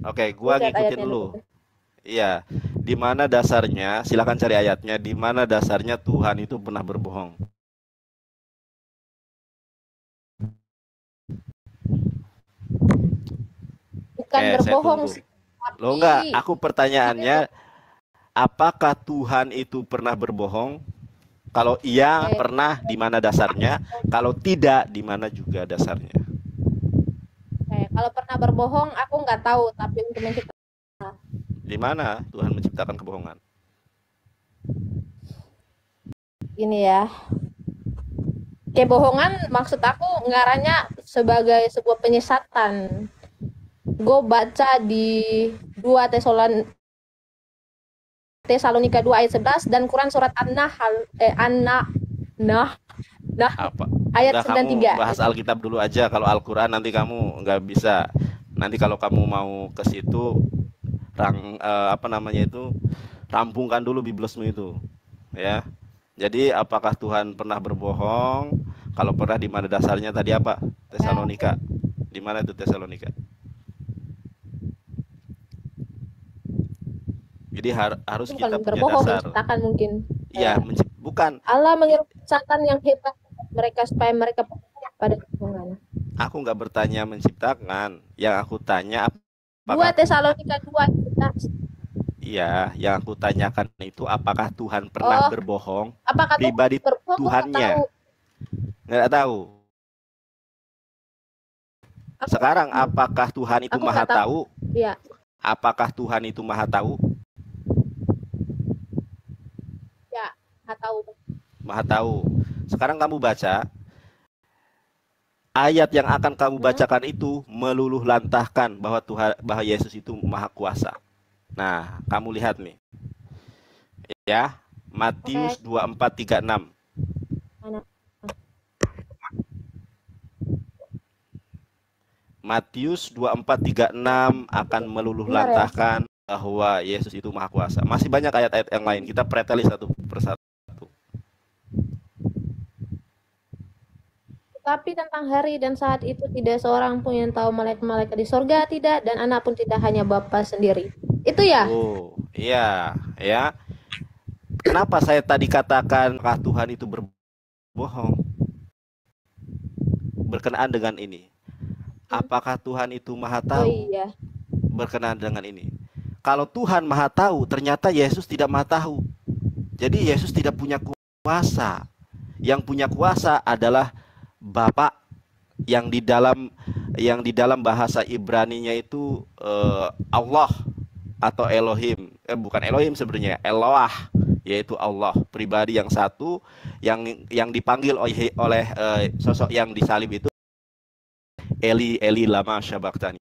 Oke, Gue gua lihat ngikutin ayatnya lu. dulu. Iya, di mana dasarnya? Silakan cari ayatnya. Di mana dasarnya Tuhan itu pernah berbohong? Bukan Saya berbohong tunggu. sih, Lo tapi enggak, aku dia tuh pertanyaannya, apakah Tuhan itu pernah berbohong? Kalau iya, kayak pernah, di mana dasarnya? Kalau tidak, di mana juga dasarnya? kalau pernah berbohong aku nggak tahu, tapi untuk menciptakan Di mana Tuhan menciptakan kebohongan? ini ya, kebohongan maksud aku ngaranya sebagai sebuah penyesatan. Gue baca di 2 Tesalonika 2 ayat 11 dan Quran surat An-Nahl nah nah Apa? ayat Enggak, sembilan kamu tiga bahas itu. Alkitab dulu aja. Kalau Al-Quran nanti kamu nggak bisa. Nanti kalau kamu mau ke situ, apa namanya itu, rampungkan dulu biblosmu itu, ya. Jadi apakah Tuhan pernah berbohong? Kalau pernah, di mana dasarnya? Tadi apa? Ya, Tesalonika. Di mana itu Tesalonika? Jadi itu harus bukan kita punya berbohong, dasar. menciptakan mungkin. Iya, Kayak bukan. Allah mengirim setan yang hebat mereka supaya mereka percaya pada kebohongan. Aku nggak bertanya menciptakan. Yang aku tanya, Dua apakah Tuhan? Tesalonika 2 ayat 11. Iya, yang aku tanyakan itu apakah Tuhan pernah Oh, berbohong? apakah Tuhan Pribadi berbohong? Gue nggak tahu. Tuhannya. Nggak tahu. Aku Sekarang, apakah Tuhan itu aku maha nggak tahu. tahu? Ya, Apakah Tuhan itu maha tahu? ya, nggak tahu. Maha tahu. Sekarang kamu baca, ayat yang akan kamu Hmm? bacakan itu meluluh lantahkan bahwa Tuhan, bahwa Yesus itu maha kuasa. Nah, kamu lihat nih, ya. Matius Oke, 24:36. mana? Matius 24:36 akan meluluh Bentar ya. lantahkan bahwa Yesus itu maha kuasa. Masih banyak ayat-ayat yang lain. Kita preteli satu persatu. Tapi tentang hari dan saat itu tidak seorang pun yang tahu, malaikat-malaikat di sorga tidak, dan anak pun tidak, hanya Bapa sendiri. Itu ya? Tuh, iya, ya. Kenapa saya tadi katakan apakah Tuhan itu berbohong? Berkenaan dengan ini. Hmm. Apakah Tuhan itu maha Oh tahu? iya. Berkenaan dengan ini. Kalau Tuhan maha tahu, ternyata Yesus tidak maha tahu. Jadi Yesus tidak punya kuasa. Yang punya kuasa adalah Bapa, yang di dalam bahasa Ibraninya itu Allah atau Elohim. Bukan Elohim sebenarnya, Eloah, yaitu Allah, pribadi yang satu, yang dipanggil oleh sosok yang disalib itu, Eli Eli lama syabaktani.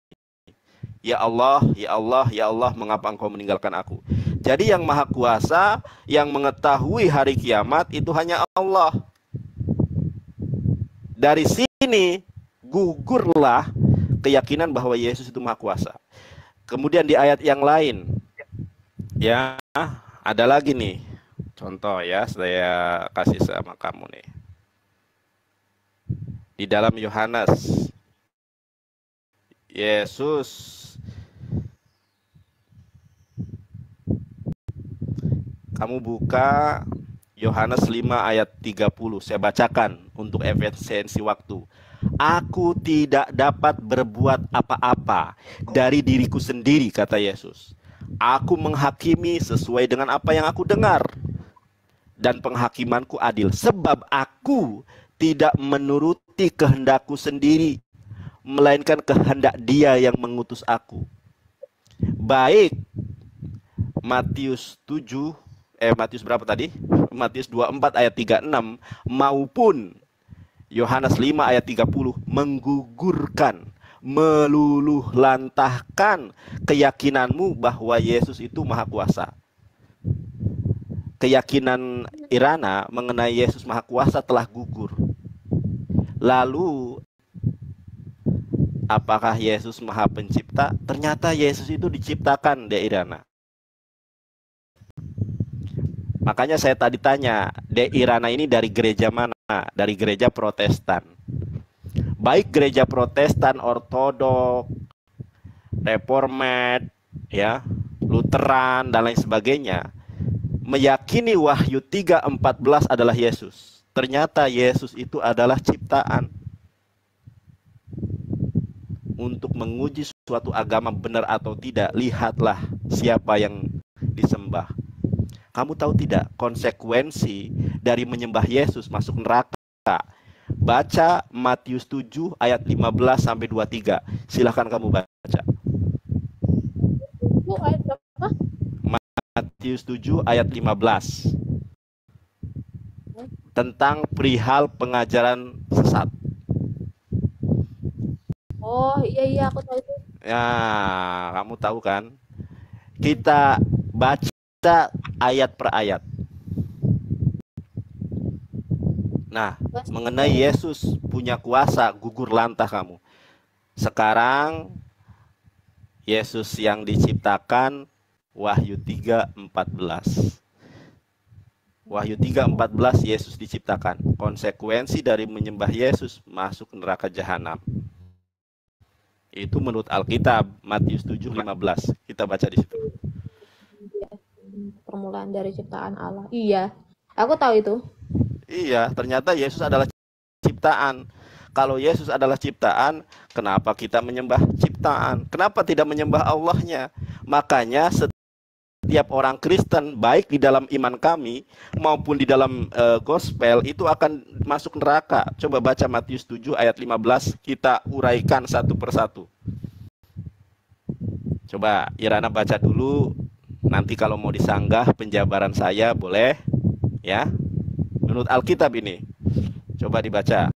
Ya Allah, ya Allah, ya Allah, mengapa engkau meninggalkan aku? Jadi yang maha kuasa, yang mengetahui hari kiamat itu hanya Allah. Dari sini gugurlah keyakinan bahwa Yesus itu maha kuasa. Kemudian di ayat yang lain, ya, ada lagi nih contoh, ya, saya kasih sama kamu nih. Di dalam Yohanes, Yesus, kamu buka Yohanes 5 ayat 30. Saya bacakan untuk efisiensi waktu. Aku tidak dapat berbuat apa-apa dari diriku sendiri, kata Yesus. Aku menghakimi sesuai dengan apa yang aku dengar, dan penghakimanku adil, sebab aku tidak menuruti kehendakku sendiri, melainkan kehendak Dia yang mengutus aku. Baik Matius 7, Matius berapa tadi? Matius 24 ayat 36 maupun Yohanes 5 ayat 30 menggugurkan, meluluh lantahkan keyakinanmu bahwa Yesus itu maha kuasa. Keyakinan Irana mengenai Yesus maha kuasa telah gugur. Lalu, apakah Yesus maha pencipta? Ternyata Yesus itu diciptakan, De Irana. Makanya saya tadi tanya, De Irana ini dari gereja mana? Dari gereja Protestan. Baik gereja Protestan, Ortodok, Reformed, ya, Lutheran dan lain sebagainya meyakini Wahyu 3:14 adalah Yesus. Ternyata Yesus itu adalah ciptaan. Untuk menguji suatu agama benar atau tidak, lihatlah siapa yang disembah. Kamu tahu tidak konsekuensi dari menyembah Yesus masuk neraka? Baca Matius 7 ayat 15 sampai 23. Silahkan kamu baca. Itu ayat berapa? Matius 7 ayat 15. Tentang perihal pengajaran sesat. Oh iya aku tahu itu. Ya, kamu tahu kan? Kita baca ayat per ayat. Nah, mengenai Yesus punya kuasa, gugur lantah kamu. Sekarang Yesus yang diciptakan, Wahyu 3:14. Wahyu 3:14 Yesus diciptakan. Konsekuensi dari menyembah Yesus masuk neraka jahanam. Itu menurut Alkitab, Matius 7:15. Kita baca di situ. Permulaan dari ciptaan Allah. Iya, aku tahu itu. Iya, ternyata Yesus adalah ciptaan. Kalau Yesus adalah ciptaan, kenapa kita menyembah ciptaan? Kenapa tidak menyembah Allahnya? Makanya setiap orang Kristen, baik di dalam iman kami maupun di dalam gospel, itu akan masuk neraka. Coba baca Matius 7 ayat 15, kita uraikan satu persatu. Coba Irana baca dulu, nanti kalau mau disanggah penjabaran saya boleh, ya. Menurut Alkitab ini, coba dibaca.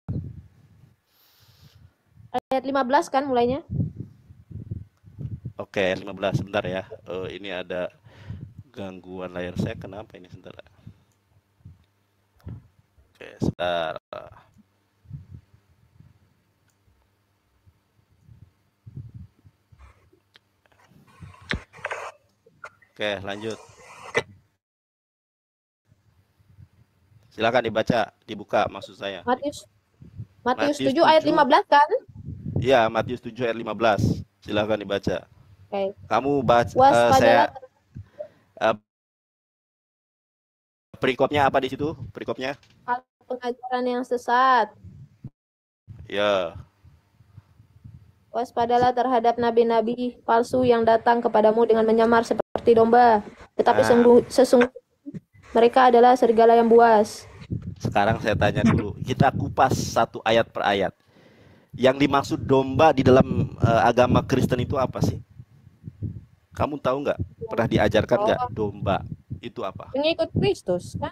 Ayat 15 kan mulainya? Oke, 15, sebentar ya. Ini ada gangguan layar saya, kenapa ini, sebentar. Oke, sebentar. Oke, lanjut. Silakan dibaca, dibuka maksud saya. Matius 7 ayat 15 kan? Iya, Matius 7 ayat 15. Silakan dibaca. Oke. Kamu baca, perikopnya apa di situ? Perikopnya? Pengajaran yang sesat. Ya. Waspadalah terhadap nabi-nabi palsu yang datang kepadamu dengan menyamar seperti domba, tetapi sesungguhnya mereka adalah serigala yang buas. Sekarang saya tanya dulu, kita kupas satu ayat per ayat. Yang dimaksud domba di dalam agama Kristen itu apa sih? Kamu tahu nggak? Pernah diajarkan nggak domba itu apa? Pengikut Kristus kan?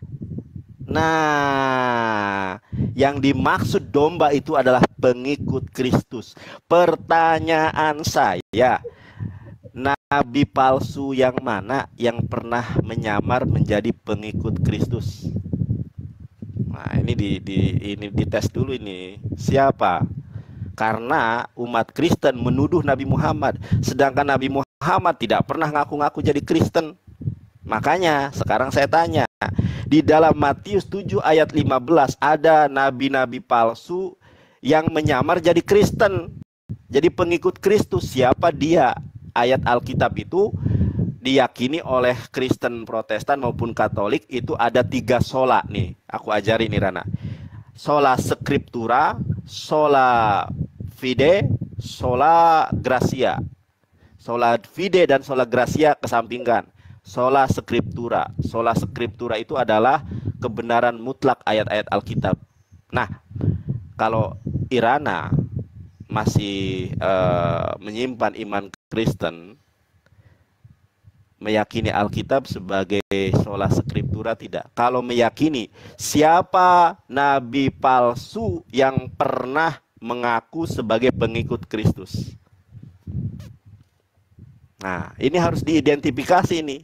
Nah, yang dimaksud domba itu adalah pengikut Kristus. Pertanyaan saya, nabi palsu yang mana yang pernah menyamar menjadi pengikut Kristus? Nah, ini dites dulu ini. Siapa? Karena umat Kristen menuduh Nabi Muhammad, sedangkan Nabi Muhammad tidak pernah ngaku-ngaku jadi Kristen. Makanya sekarang saya tanya, di dalam Matius 7 ayat 15 ada nabi-nabi palsu yang menyamar jadi Kristen, jadi pengikut Kristus. Siapa dia? Ayat Alkitab itu diyakini oleh Kristen Protestan maupun Katolik itu ada 3 sola nih. Aku ajarin nih Rana. Sola Scriptura, sola fide, sola gratia. Sola fide dan sola gratia kesampingkan. Sola Scriptura. Sola Scriptura itu adalah kebenaran mutlak ayat-ayat Alkitab. Nah, kalau Irana masih menyimpan iman Kristen, meyakini Alkitab sebagai sola Scriptura tidak. Kalau meyakini, siapa nabi palsu yang pernah mengaku sebagai pengikut Kristus? Nah, ini harus diidentifikasi nih.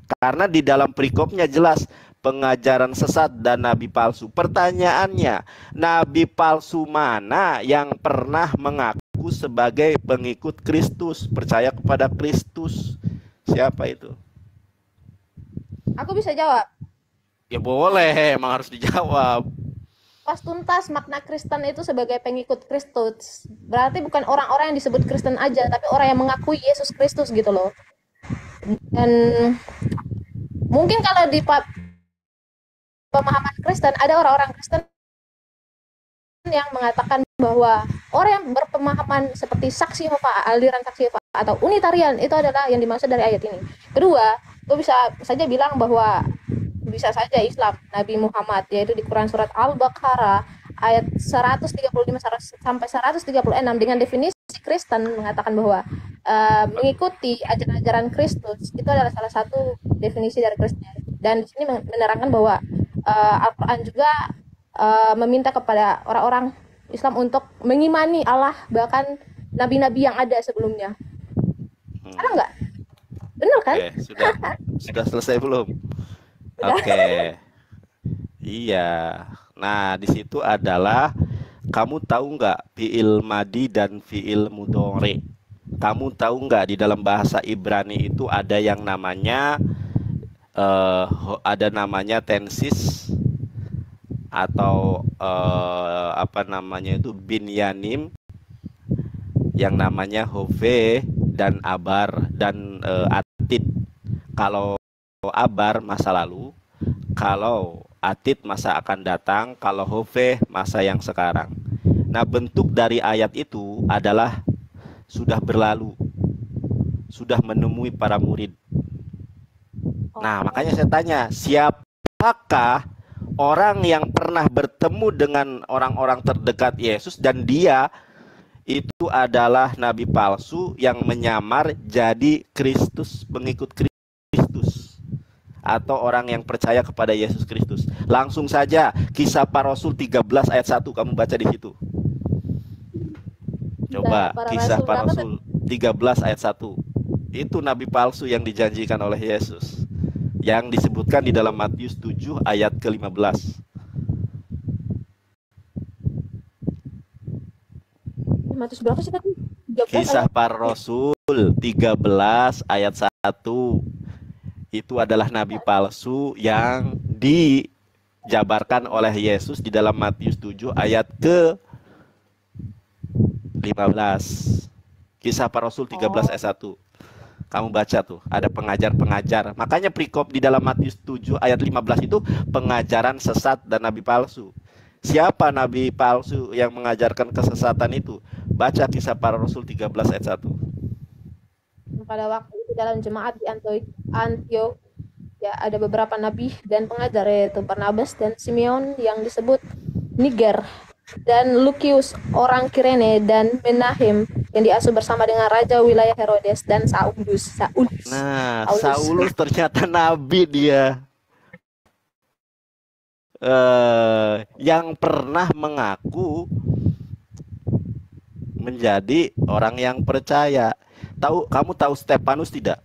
Karena di dalam perikopnya jelas pengajaran sesat dan nabi palsu. Pertanyaannya, nabi palsu mana yang pernah mengaku sebagai pengikut Kristus, percaya kepada Kristus? Siapa itu? Aku bisa jawab. Ya boleh, emang harus dijawab. melepas tuntas makna Kristen itu sebagai pengikut Kristus. Berarti bukan orang-orang yang disebut Kristen aja, tapi orang yang mengakui Yesus Kristus gitu loh. Dan mungkin kalau di pemahaman Kristen, ada orang-orang Kristen yang mengatakan bahwa orang yang berpemahaman seperti saksi Yehova, aliran saksi Yehova atau Unitarian itu adalah yang dimaksud dari ayat ini. Kedua, itu bisa saja bilang bahwa bisa saja Islam Nabi Muhammad, yaitu di Quran surat Al-Baqarah ayat 135 sampai 136 dengan definisi Kristen mengatakan bahwa mengikuti ajaran-ajaran Kristus itu adalah salah satu definisi dari Kristen. Dan di sini menerangkan bahwa Al-Quran juga meminta kepada orang-orang Islam untuk mengimani Allah, bahkan nabi-nabi yang ada sebelumnya. Ada nggak? Benar kan? Oke, sudah selesai belum? Oke. Iya. Nah, di situ adalah kamu tahu nggak fiil madi dan fiil mudhari? Kamu tahu nggak di dalam bahasa Ibrani itu ada yang namanya tensis atau apa namanya itu binyanim, yang namanya hove dan abar dan atid. Kalau abar masa lalu, kalau atid masa akan datang, kalau hove masa yang sekarang. Nah, bentuk dari ayat itu adalah sudah berlalu, sudah menemui para murid. Nah, makanya saya tanya, siapakah orang yang pernah bertemu dengan orang-orang terdekat Yesus dan dia itu adalah nabi palsu yang menyamar jadi Kristus, pengikut Kristus, atau orang yang percaya kepada Yesus Kristus? Langsung saja Kisah Para Rasul 13 ayat 1 kamu baca di situ. Coba Kisah Para Rasul 13 ayat 1. Itu nabi palsu yang dijanjikan oleh Yesus, yang disebutkan di dalam Matius 7 ayat ke-15. Matius berapa sih tadi? Kisah Para Rasul 13 ayat 1. Itu adalah nabi palsu yang dijabarkan oleh Yesus di dalam Matius 7 ayat ke-15. Kisah Para Rasul 13 ayat 1. Kamu baca tuh, ada pengajar-pengajar. Makanya perikop di dalam Matius 7 ayat 15 itu pengajaran sesat dan nabi palsu. Siapa nabi palsu yang mengajarkan kesesatan itu? Baca Kisah Para Rasul 13 ayat 1. Pada waktu itu dalam jemaat di Antioch ya ada beberapa nabi dan pengajar, yaitu Barnabas dan Simeon yang disebut Niger, dan Lukius orang Kirene, dan Menahem yang diasuh bersama dengan raja wilayah Herodes, dan Saulus. Nah, Saulus ternyata nabi dia. Yang pernah mengaku menjadi orang yang percaya. Kamu tahu Stefanus tidak?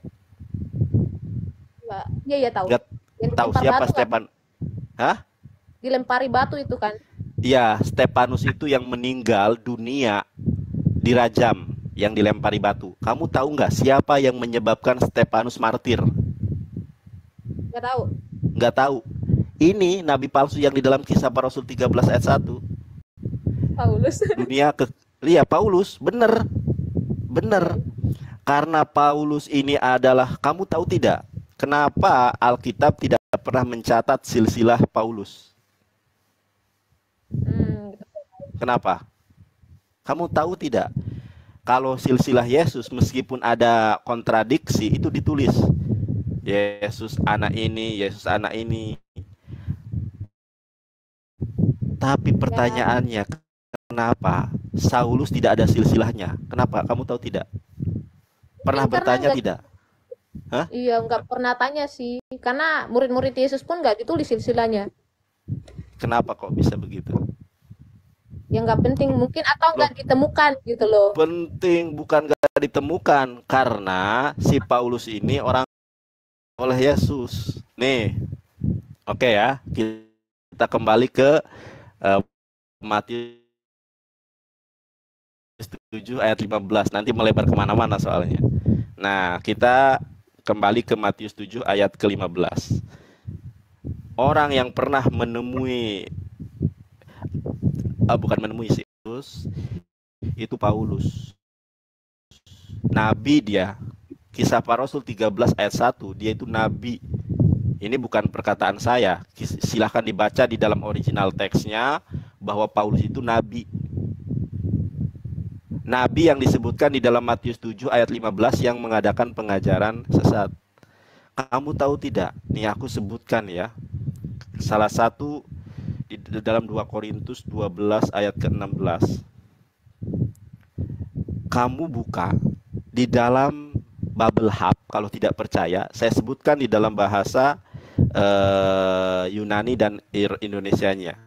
Iya tahu. Tahu siapa Stefanus? Hah? Dilempari batu itu kan? Iya, Stefanus itu yang meninggal dunia dirajam, yang dilempari batu. Kamu tahu nggak siapa yang menyebabkan Stefanus martir? Nggak tahu. Nggak tahu. Ini nabi palsu yang di dalam Kisah Para Rasul 13 ayat 1. Paulus. Iya, Paulus, bener. Karena Paulus ini adalah, kamu tahu tidak, kenapa Alkitab tidak pernah mencatat silsilah Paulus? Kenapa? Kamu tahu tidak? Kalau silsilah Yesus, meskipun ada kontradiksi, itu ditulis Yesus anak ini, Yesus anak ini. Tapi pertanyaannya, kenapa Saulus tidak ada silsilahnya? Kenapa? Kamu tahu tidak? Pernah bertanya tidak? Hah? Iya, nggak pernah tanya sih. Karena murid-murid Yesus pun nggak ditulis silsilahnya. Kenapa kok bisa begitu? Ya nggak penting mungkin, atau nggak ditemukan gitu loh. Penting, bukan nggak ditemukan, karena si Paulus ini orang oleh Yesus. Nih, oke ya, kita kembali ke Matius 7 ayat 15. Nanti melebar kemana-mana soalnya. Nah, kita kembali ke Matius 7 ayat ke-15. Orang yang pernah menemui bukan menemui Yesus, itu Paulus. Nabi dia. Kisah Para Rasul 13 ayat 1, dia itu nabi. Ini bukan perkataan saya. Silahkan dibaca di dalam original teksnya bahwa Paulus itu nabi. Nabi yang disebutkan di dalam Matius 7 ayat 15 yang mengadakan pengajaran sesat. Kamu tahu tidak? Nih aku sebutkan ya. Salah satu di dalam 2 Korintus 12 ayat ke-16. Kamu buka di dalam Bible Hub, kalau tidak percaya, saya sebutkan di dalam bahasa Yunani dan Indonesianya.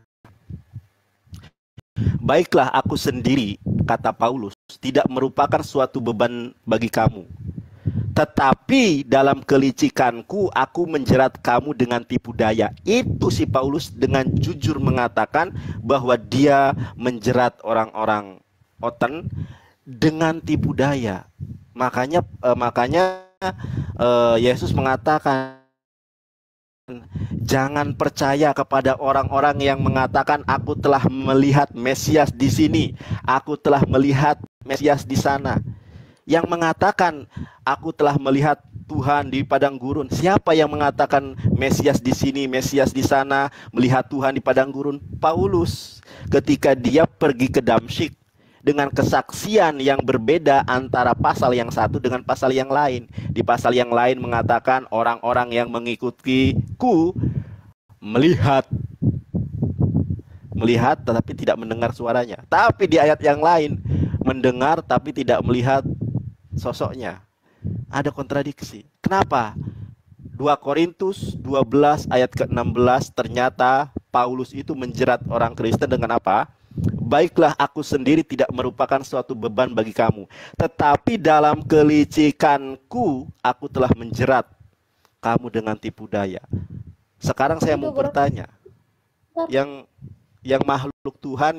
Baiklah aku sendiri, kata Paulus, tidak merupakan suatu beban bagi kamu. Tetapi dalam kelicikanku aku menjerat kamu dengan tipu daya. Itu si Paulus dengan jujur mengatakan bahwa dia menjerat orang-orang Oten dengan tipu daya. Makanya Yesus mengatakan, jangan percaya kepada orang-orang yang mengatakan aku telah melihat Mesias di sini, aku telah melihat Mesias di sana. Yang mengatakan aku telah melihat Tuhan di padang gurun. Siapa yang mengatakan Mesias di sini, Mesias di sana, melihat Tuhan di padang gurun? Paulus, ketika dia pergi ke Damsyik dengan kesaksian yang berbeda antara pasal yang satu dengan pasal yang lain. Di pasal yang lain mengatakan orang-orang yang mengikutiku melihat tetapi tidak mendengar suaranya. Tapi di ayat yang lain mendengar tapi tidak melihat sosoknya. Ada kontradiksi. Kenapa? 2 Korintus 12 ayat ke-16 ternyata Paulus itu menjerat orang Kristen dengan apa? Baiklah aku sendiri tidak merupakan suatu beban bagi kamu, tetapi dalam kelicikanku aku telah menjerat kamu dengan tipu daya. Sekarang saya mau bertanya, yang makhluk Tuhan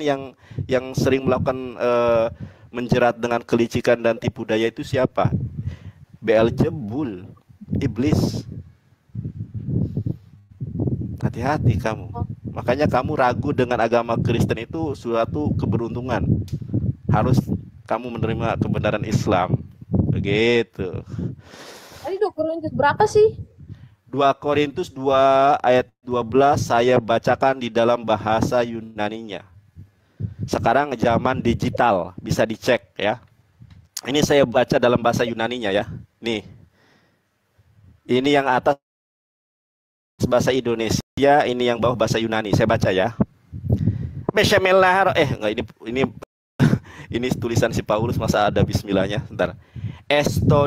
yang sering melakukan menjerat dengan kelicikan dan tipu daya itu siapa? Beelzebul, iblis. Hati-hati kamu. Makanya kamu ragu dengan agama Kristen itu suatu keberuntungan. Harus kamu menerima kebenaran Islam. Begitu. Tadi 2 Korintus berapa sih? 2 Korintus 2 ayat 12 saya bacakan di dalam bahasa Yunaninya. Sekarang zaman digital, bisa dicek ya. Ini saya baca dalam bahasa Yunaninya ya. Nih. Ini yang atas bahasa Indonesia, ini yang bawah bahasa Yunani. Saya baca ya. Enggak, ini tulisan si Paulus, masa ada bismillahnya? Bentar. Esto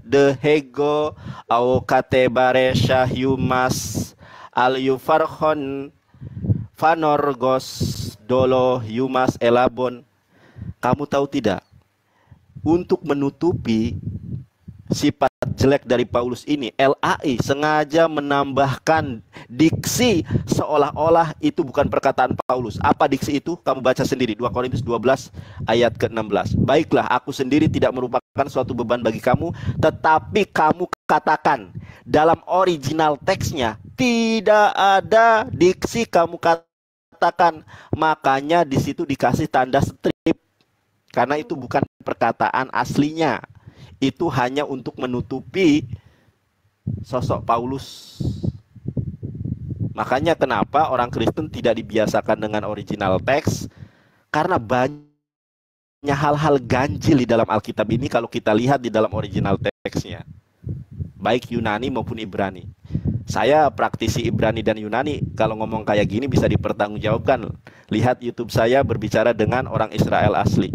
de hego au katebaresha humas al yufarhon fanorgos dolo humas elabon. Kamu tahu tidak? Untuk menutupi sifat jelek dari Paulus ini, LAI sengaja menambahkan diksi seolah-olah itu bukan perkataan Paulus. Apa diksi itu? Kamu baca sendiri, 2 Korintus 12 ayat ke-16. Baiklah, aku sendiri tidak merupakan suatu beban bagi kamu, tetapi kamu katakan. Dalam original teksnya tidak ada diksi kamu katakan. Makanya di situ dikasih tanda strip. Karena itu bukan perkataan aslinya. Itu hanya untuk menutupi sosok Paulus. Makanya kenapa orang Kristen tidak dibiasakan dengan original teks, karena banyak hal-hal ganjil di dalam Alkitab ini kalau kita lihat di dalam original teksnya, baik Yunani maupun Ibrani. Saya praktisi Ibrani dan Yunani, kalau ngomong kayak gini bisa dipertanggungjawabkan. Lihat YouTube saya berbicara dengan orang Israel asli.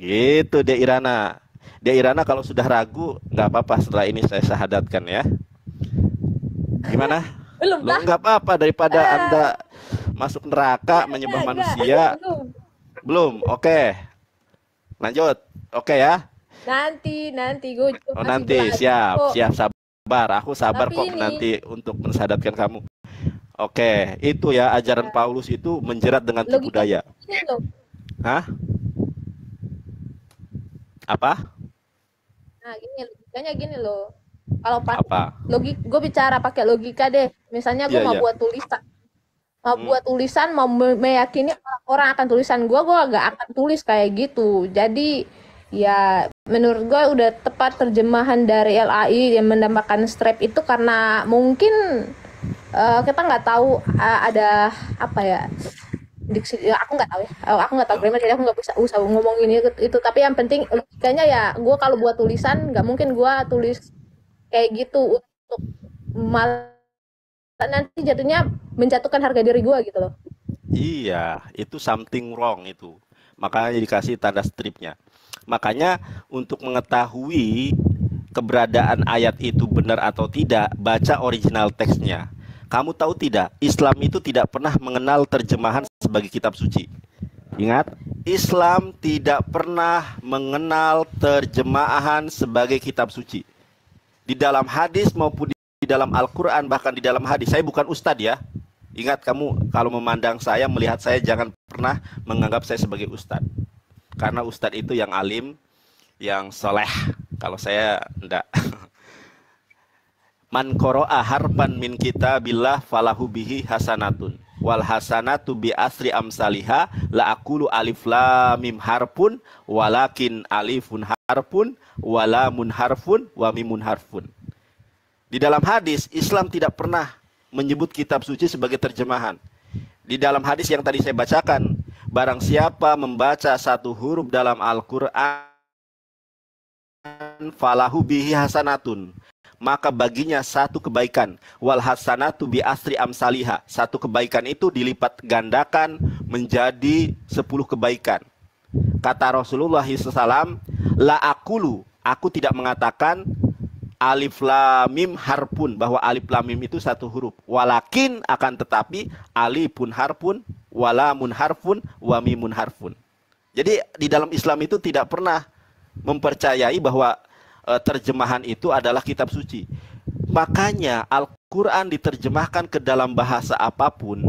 Gitu deh Irana. Dia Irana kalau sudah ragu nggak apa-apa, setelah ini saya syahadatkan ya. Gimana? Belum Lo nggak apa-apa daripada Anda masuk neraka menyembah manusia. Belum. Oke. Lanjut. Oke ya. Nanti gue nanti siap sabar. Aku sabar tapi kok nanti untuk mensyahadatkan kamu. Oke, itu ya ajaran Paulus itu menjerat dengan tipu daya. Hah? Apa? Nah, logikanya gini loh. Kalau gue bicara pakai logika deh. Misalnya gue mau buat tulisan. mau Hmm. buat tulisan, mau meyakini orang akan tulisan gue gak akan tulis kayak gitu. Jadi ya menurut gue udah tepat terjemahan dari LAI yang menambahkan strap itu karena mungkin kita nggak tahu ada apa ya diksi ya, aku nggak tahu ya. Aku nggak tahu Oh, grammar jadi aku nggak bisa usah ngomongin itu, tapi yang penting logikanya ya gue kalau buat tulisan nggak mungkin gue tulis kayak gitu untuk malah nanti jatuhnya menjatuhkan harga diri gue gitu loh. iya, itu something wrong itu. Makanya dikasih tanda stripnya. Makanya untuk mengetahui keberadaan ayat itu benar atau tidak, baca original teksnya. Kamu tahu tidak, Islam itu tidak pernah mengenal terjemahan sebagai kitab suci. Ingat, Islam tidak pernah mengenal terjemahan sebagai kitab suci. Di dalam hadis maupun di dalam Al-Quran, bahkan di dalam hadis. Saya bukan ustadz ya. Ingat, kamu kalau memandang saya, melihat saya, jangan pernah menganggap saya sebagai ustadz. Karena ustadz itu yang alim, yang soleh. Kalau saya enggak. Man qara'a harfan min kitabillah falahu bihi hasanatun. Wal hasanatu bi asri amsaliha la aqulu alif lam mim harfun walakin alifun harfun walamun harfun wa mimun harfun. Di dalam hadis, Islam tidak pernah menyebut kitab suci sebagai terjemahan. Di dalam hadis yang tadi saya bacakan, barang siapa membaca satu huruf dalam Al-Quran, falahu bihi hasanatun, maka baginya satu kebaikan. Wal hasanatu bi asri amsaliha, satu kebaikan itu dilipat gandakan menjadi 10 kebaikan. Kata Rasulullah SAW, la akulu, aku tidak mengatakan alif lam mim harpun, bahwa alif lam mim itu satu huruf. Walakin, akan tetapi, alifun harpun, walamun harfun, wa mimun harfun. Jadi di dalam Islam itu tidak pernah mempercayai bahwa terjemahan itu adalah kitab suci. Makanya Al-Quran diterjemahkan ke dalam bahasa apapun,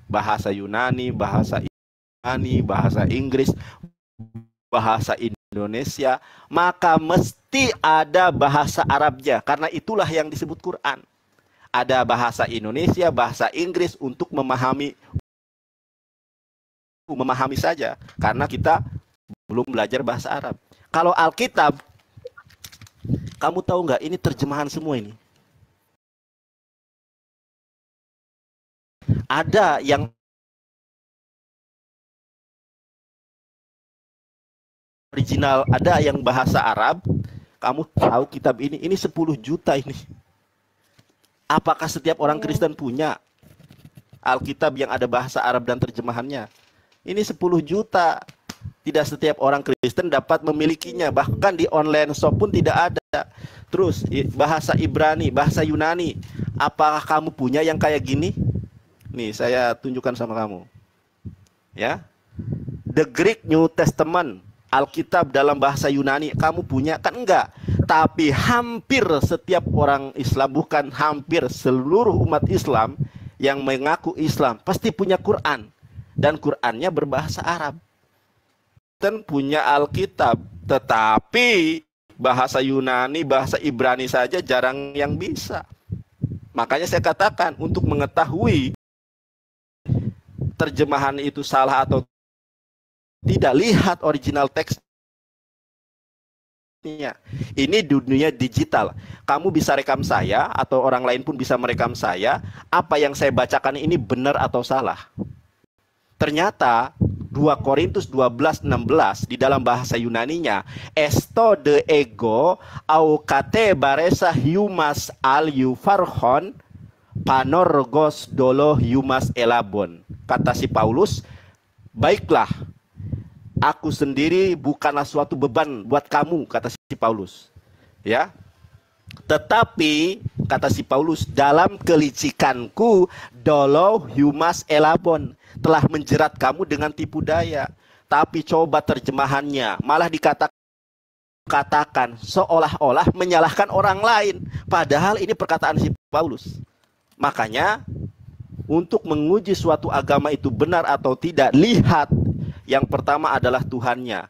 bahasa Yunani, bahasa Yunani, bahasa Inggris, bahasa Indonesia, maka mesti ada bahasa Arabnya, karena itulah yang disebut Quran. Ada bahasa Indonesia, bahasa Inggris untuk memahami saja, karena kita belum belajar bahasa Arab. Kalau Alkitab, kamu tahu nggak, ini terjemahan semua ini. Ada yang original, ada yang bahasa Arab. Kamu tahu kitab ini 10 juta ini. Apakah setiap orang Kristen punya Alkitab yang ada bahasa Arab dan terjemahannya? Ini 10 juta. Tidak setiap orang Kristen dapat memilikinya. Bahkan di online shop pun tidak ada. Terus bahasa Ibrani, bahasa Yunani. Apakah kamu punya yang kayak gini? Nih, saya tunjukkan sama kamu. Ya. The Greek New Testament, Alkitab dalam bahasa Yunani, kamu punya? Kan enggak. Tapi hampir setiap orang Islam, bukan hampir, seluruh umat Islam yang mengaku Islam pasti punya Quran, dan Qurannya berbahasa Arab. Dan punya Alkitab, tetapi bahasa Yunani, bahasa Ibrani saja jarang yang bisa. Makanya saya katakan, untuk mengetahui terjemahan itu salah atau tidak, lihat original teksnya. Ini dunia digital. Kamu bisa rekam saya, atau orang lain pun bisa merekam saya. Apa yang saya bacakan ini benar atau salah? Ternyata 2 Korintus 12:16 di dalam bahasa Yunaninya, esto de ego au kate baresa humas al farhon panorgos dolo humas elabon. Kata si Paulus, baiklah, aku sendiri bukanlah suatu beban buat kamu, kata si Paulus. Ya. Tetapi kata si Paulus, dalam kelicikanku dolo humas elabon, telah menjerat kamu dengan tipu daya. Tapi coba terjemahannya, malah dikatakan seolah-olah menyalahkan orang lain, padahal ini perkataan si Paulus. Makanya untuk menguji suatu agama itu benar atau tidak, lihat yang pertama adalah Tuhannya.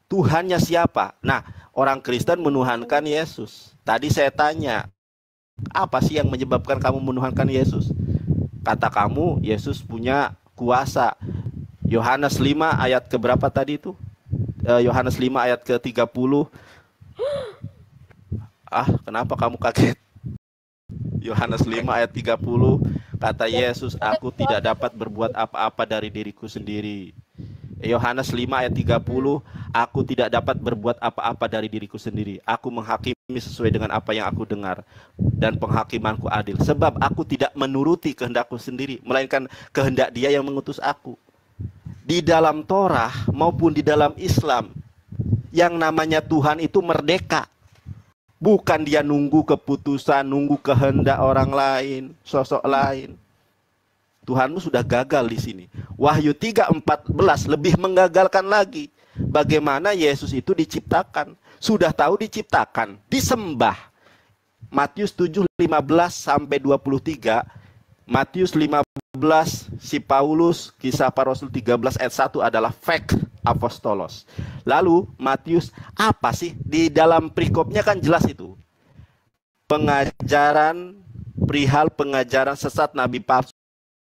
Tuhannya siapa? Nah, orang Kristen menuhankan Yesus. Tadi saya tanya, apa sih yang menyebabkan kamu menuhankan Yesus? Kata kamu Yesus punya kuasa. Yohanes 5 ayat keberapa tadi itu? Yohanes 5 ayat ke-30. Kenapa kamu kaget? Yohanes 5 ayat 30 kata Yesus, aku tidak dapat berbuat apa-apa dari diriku sendiri. Yohanes 5 ayat 30, aku tidak dapat berbuat apa-apa dari diriku sendiri. Aku menghakimi sesuai dengan apa yang aku dengar, dan penghakimanku adil. Sebab aku tidak menuruti kehendakku sendiri, melainkan kehendak Dia yang mengutus aku. Di dalam Torah maupun di dalam Islam, yang namanya Tuhan itu merdeka. Bukan dia nunggu keputusan, nunggu kehendak orang lain, sosok lain. Tuhanmu sudah gagal di sini. Wahyu 3:14 lebih menggagalkan lagi. Bagaimana Yesus itu diciptakan. Sudah tahu diciptakan, disembah. Matius 7:15 sampai 23. Matius 15 si Paulus, Kisah Para Rasul 13 ayat 1 adalah fake apostolos. Lalu Matius apa sih? Di dalam perikopnya kan jelas itu. Pengajaran perihal pengajaran sesat nabi palsu.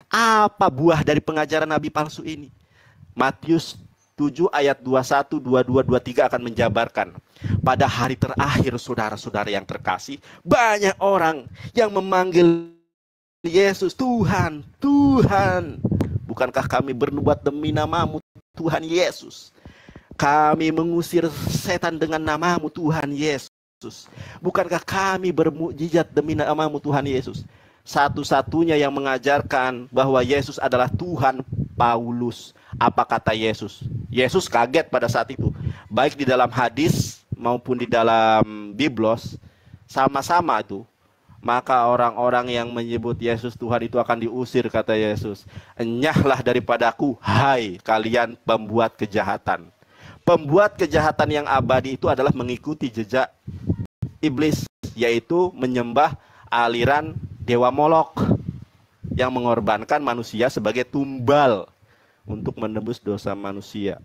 Apa buah dari pengajaran nabi palsu ini? Matius 7 ayat 21, 22, 23 akan menjabarkan. Pada hari terakhir saudara-saudara yang terkasih, banyak orang yang memanggil Yesus, Tuhan, Tuhan. Bukankah kami bernubuat demi namamu, Tuhan Yesus? Kami mengusir setan dengan namamu, Tuhan Yesus. Bukankah kami bermukjizat demi namamu, Tuhan Yesus? Satu-satunya yang mengajarkan bahwa Yesus adalah Tuhan, Paulus. Apa kata Yesus? Yesus kaget pada saat itu. Baik di dalam hadis maupun di dalam Biblos, sama-sama itu. Maka orang-orang yang menyebut Yesus Tuhan itu akan diusir, kata Yesus. Enyahlah daripadaku, hai kalian pembuat kejahatan. Pembuat kejahatan yang abadi itu adalah mengikuti jejak iblis, yaitu menyembah aliran Dewa Molok yang mengorbankan manusia sebagai tumbal untuk menebus dosa manusia.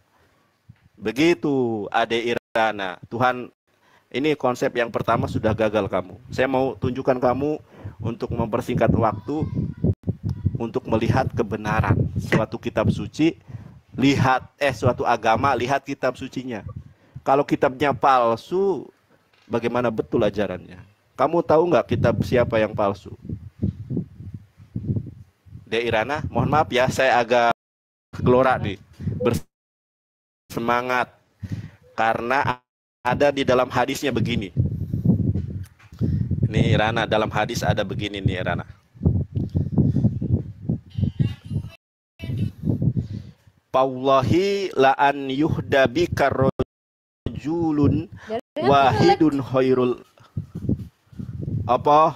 Begitu Ade Irana. Tuhan, ini konsep yang pertama sudah gagal kamu. Saya mau tunjukkan kamu untuk mempersingkat waktu, untuk melihat kebenaran suatu kitab suci. Suatu agama, lihat kitab sucinya. Kalau kitabnya palsu, bagaimana betul ajarannya? Kamu tahu nggak kitab siapa yang palsu? De Irana, mohon maaf ya, saya agak gelora nih, bersemangat karena ada di dalam hadisnya begini. Nih Irana, dalam hadis ada begini nih Irana. Paullahi la an yuhdabika rajulun wahidun khairul. Apa?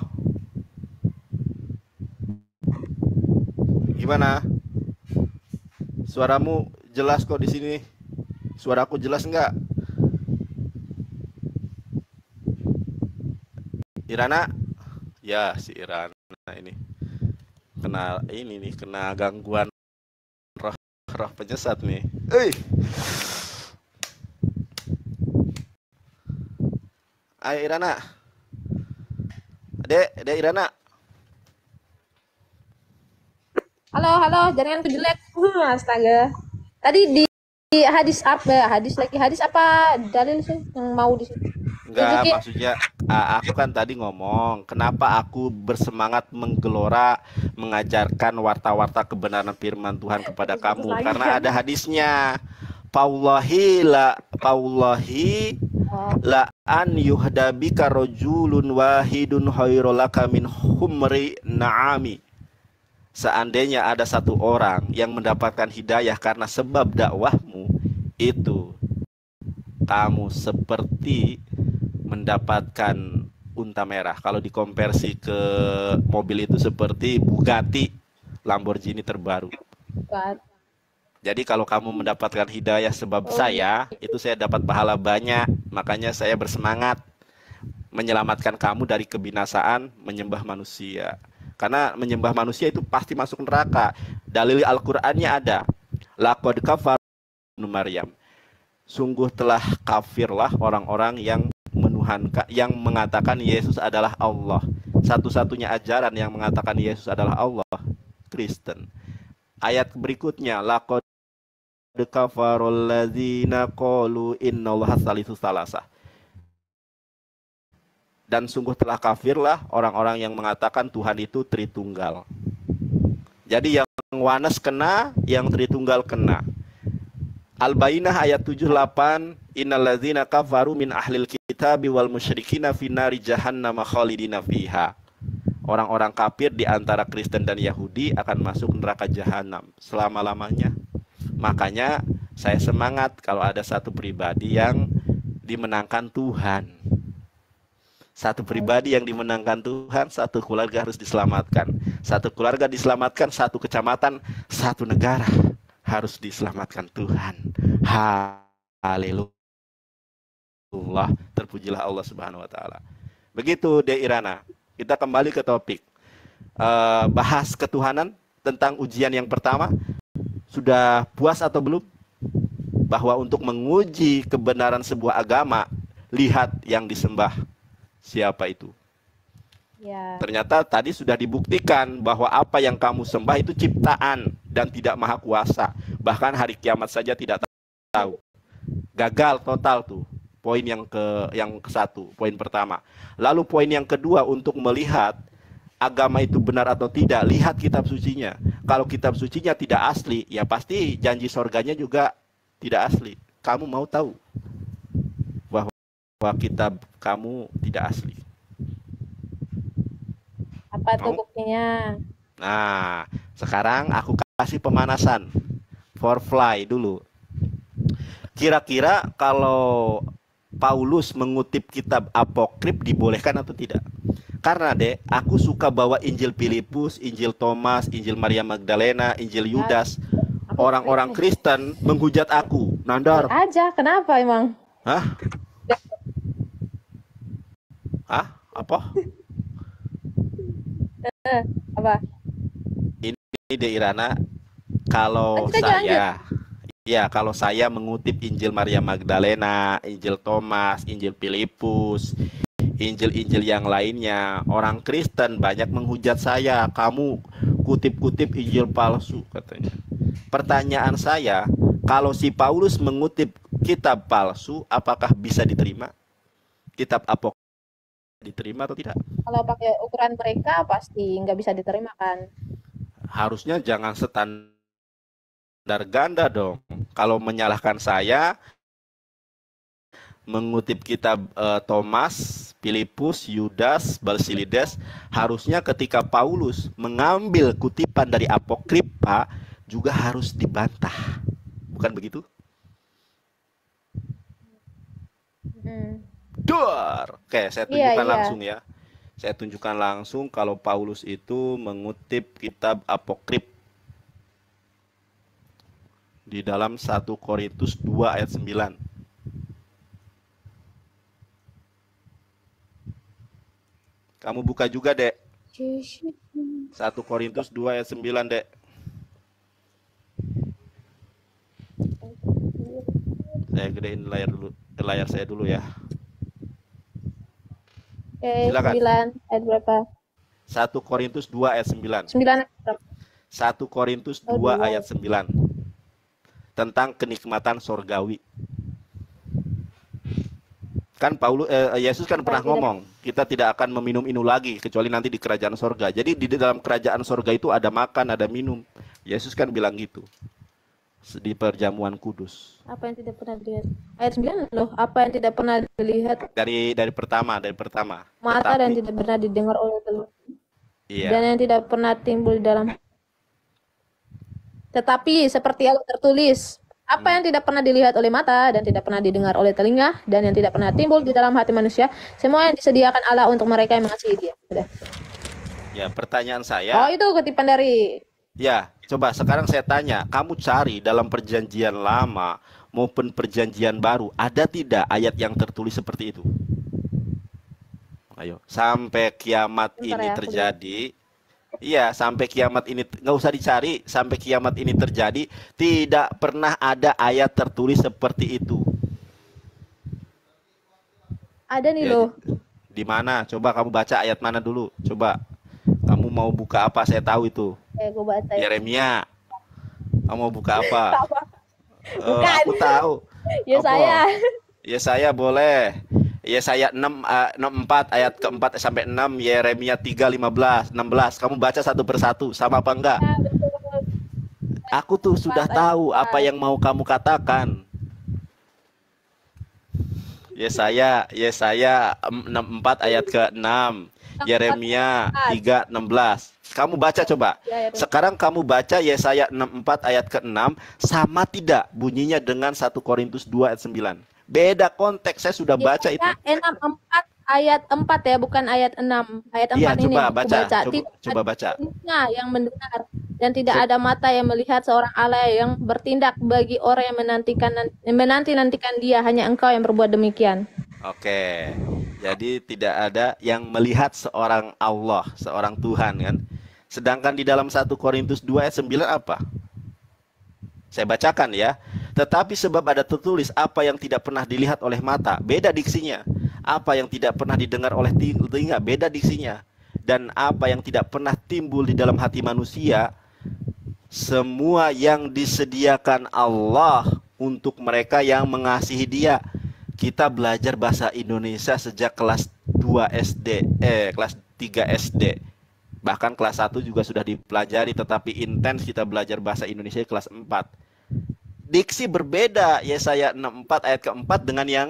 Gimana? Suaramu jelas kok di sini. Suaraku jelas enggak? Irana? Ya, si Irana ini. Kena gangguan roh penyesat nih. Ayo Irana. Dek Irana. Halo, jangan kejelek. Astaga. Tadi di hadis apa? Hadis apa dalil sih yang mau di situ? Enggak, maksudnya aku kan tadi ngomong kenapa aku bersemangat menggelora mengajarkan warta-warta kebenaran firman Tuhan kepada kamu, karena ada hadisnya. Paullahi la an yuhdabika rajulun wahidun khairulaka min humri na'ami. Seandainya ada satu orang yang mendapatkan hidayah karena sebab dakwahmu, itu kamu seperti mendapatkan unta merah. Kalau dikonversi ke mobil itu seperti Bugatti Lamborghini terbaru. Jadi kalau kamu mendapatkan hidayah sebab saya, itu saya dapat pahala banyak. Makanya saya bersemangat menyelamatkan kamu dari kebinasaan menyembah manusia. Karena menyembah manusia itu pasti masuk neraka. Dalil Al-Qur'annya ada. Laqad kafara ibnu Maryam. Sungguh telah kafirlah orang-orang yang mengatakan Yesus adalah Allah. Satu-satunya ajaran yang mengatakan Yesus adalah Allah, Kristen. Ayat berikutnya, laqad kafarul ladzina qalu innallaha salisu salasah. Dan sungguh telah kafirlah orang-orang yang mengatakan Tuhan itu Tritunggal. Jadi yang wanes kena, yang Tritunggal kena. Al-Bainah ayat 78, innalladzina kafaru min ahlil kitabi wal musyrikina finari jahannam khalidina fiha. Orang-orang kafir di antara Kristen dan Yahudi akan masuk neraka jahanam selama-lamanya. Makanya saya semangat kalau ada satu pribadi yang dimenangkan Tuhan. Satu pribadi yang dimenangkan Tuhan, satu keluarga harus diselamatkan. Satu keluarga diselamatkan, satu kecamatan, satu negara harus diselamatkan Tuhan. Haleluya. Terpujilah Allah Subhanahu wa taala. Begitu De Irana. Kita kembali ke topik. Bahas ketuhanan tentang ujian yang pertama. Sudah puas atau belum? Bahwa untuk menguji kebenaran sebuah agama, lihat yang disembah. Siapa itu? Ya. Ternyata tadi sudah dibuktikan bahwa apa yang kamu sembah itu ciptaan dan tidak maha kuasa. Bahkan hari kiamat saja tidak tahu. Gagal total tuh. Poin yang ke satu, poin pertama. Lalu poin yang kedua, untuk melihat agama itu benar atau tidak, lihat kitab sucinya. Kalau kitab sucinya tidak asli, ya pasti janji surganya juga tidak asli. Kamu mau tahu bahwa kitab kamu tidak asli? Apa tuh buktinya? Nah, sekarang aku kasih pemanasan. For fly dulu. Kira-kira kalau Paulus mengutip kitab apokrip dibolehkan atau tidak? Karena aku suka bawa Injil Filipus, Injil Thomas, Injil Maria Magdalena, Injil Yudas. Orang-orang Kristen menghujat aku. Nandar. Aja, kenapa emang? Hah? Apa? Apa? Ini De Irana, kalau kalau saya mengutip Injil Maria Magdalena, Injil Thomas, Injil Filipus, Injil-Injil yang lainnya, orang Kristen banyak menghujat saya, kamu kutip-kutip Injil palsu katanya. Pertanyaan saya, kalau si Paulus mengutip kitab palsu, apakah bisa diterima? Kitab apokrif diterima atau tidak? Kalau pakai ukuran mereka pasti nggak bisa diterima kan? Harusnya jangan standar ganda dong. Kalau menyalahkan saya mengutip kitab Thomas, Filipus, Yudas, Basilides, harusnya ketika Paulus mengambil kutipan dari apokripa juga harus dibantah. Bukan begitu? Oke, saya tunjukkan langsung ya. Saya tunjukkan langsung kalau Paulus itu mengutip kitab apokrip di dalam 1 Korintus 2 ayat 9. Kamu buka juga, Dek. 1 Korintus 2 ayat 9, Dek. Saya gedein layar saya dulu ya. Silakan. 9 ayat berapa? 1 Korintus 2 ayat 9. 9 ayat berapa? 1 Korintus 2 ayat 9. Tentang kenikmatan sorgawi. Kan Yesus kan pernah ngomong, kita tidak akan meminum lagi kecuali nanti di kerajaan sorga. Jadi di dalam kerajaan sorga itu ada makan, ada minum. Yesus kan bilang gitu di perjamuan kudus. Apa yang tidak pernah dilihat? Ayat 9 loh, apa yang tidak pernah dilihat? Dari pertama. Mata dan tidak pernah didengar oleh telinga. Iya. Dan yang tidak pernah timbul di dalam. Tetapi seperti yang tertulis, apa yang tidak pernah dilihat oleh mata dan tidak pernah didengar oleh telinga dan yang tidak pernah timbul di dalam hati manusia, semua yang disediakan Allah untuk mereka yang mengasihi Dia. Sudah. Ya, pertanyaan saya. Oh, itu kutipan dari. Ya, coba sekarang saya tanya, kamu cari dalam perjanjian lama maupun perjanjian baru, ada tidak ayat yang tertulis seperti itu? Ayo, sampai kiamat ini terjadi. Iya, sampai kiamat ini, nggak usah dicari, sampai kiamat ini terjadi, tidak pernah ada ayat tertulis seperti itu. Ada nih loh. Di mana? Coba kamu baca ayat mana dulu. Coba, kamu mau buka apa, saya tahu itu. Gue baca ya. Yeremia. Kamu mau buka apa? Apa? Bukan. Aku tahu. Yesaya. Apa? Yesaya boleh. Yesaya 64 ayat keempat sampai 6, Yeremia 3, 15, 16. Kamu baca satu persatu, sama apa enggak? Ya, betul. Aku tuh sudah 4 ayat tahu apa 4. yang mau kamu katakan. Yesaya 64 ayat ke-6, Yeremia 3, 16. Kamu baca coba. Ya, ya, Sekarang kamu baca Yesaya 64 ayat ke-6, sama tidak bunyinya dengan 1 Korintus 2 ayat 9? Beda konteks, saya sudah baca itu. Yesaya 64 ayat 4 ya, bukan ayat 6. Ayat 4 Iya, ini coba aku baca. baca. Coba, Tidak coba ada baca. telinga yang mendengar dan tidak Se- ada mata yang melihat seorang Allah yang bertindak bagi orang yang menanti-nantikan dia, hanya Engkau yang berbuat demikian. Oke. Jadi tidak ada yang melihat seorang Allah, seorang Tuhan kan. Sedangkan di dalam 1 Korintus 2 ayat 9 apa? Saya bacakan ya. Tetapi sebab ada tertulis apa yang tidak pernah dilihat oleh mata, beda diksinya. Apa yang tidak pernah didengar oleh telinga, beda diksinya. Dan apa yang tidak pernah timbul di dalam hati manusia, semua yang disediakan Allah untuk mereka yang mengasihi Dia. Kita belajar bahasa Indonesia sejak kelas 2 SD, kelas 3 SD. Bahkan kelas 1 juga sudah dipelajari, tetapi intens kita belajar bahasa Indonesia kelas 4. Diksi berbeda Yesaya 64 ayat keempat dengan yang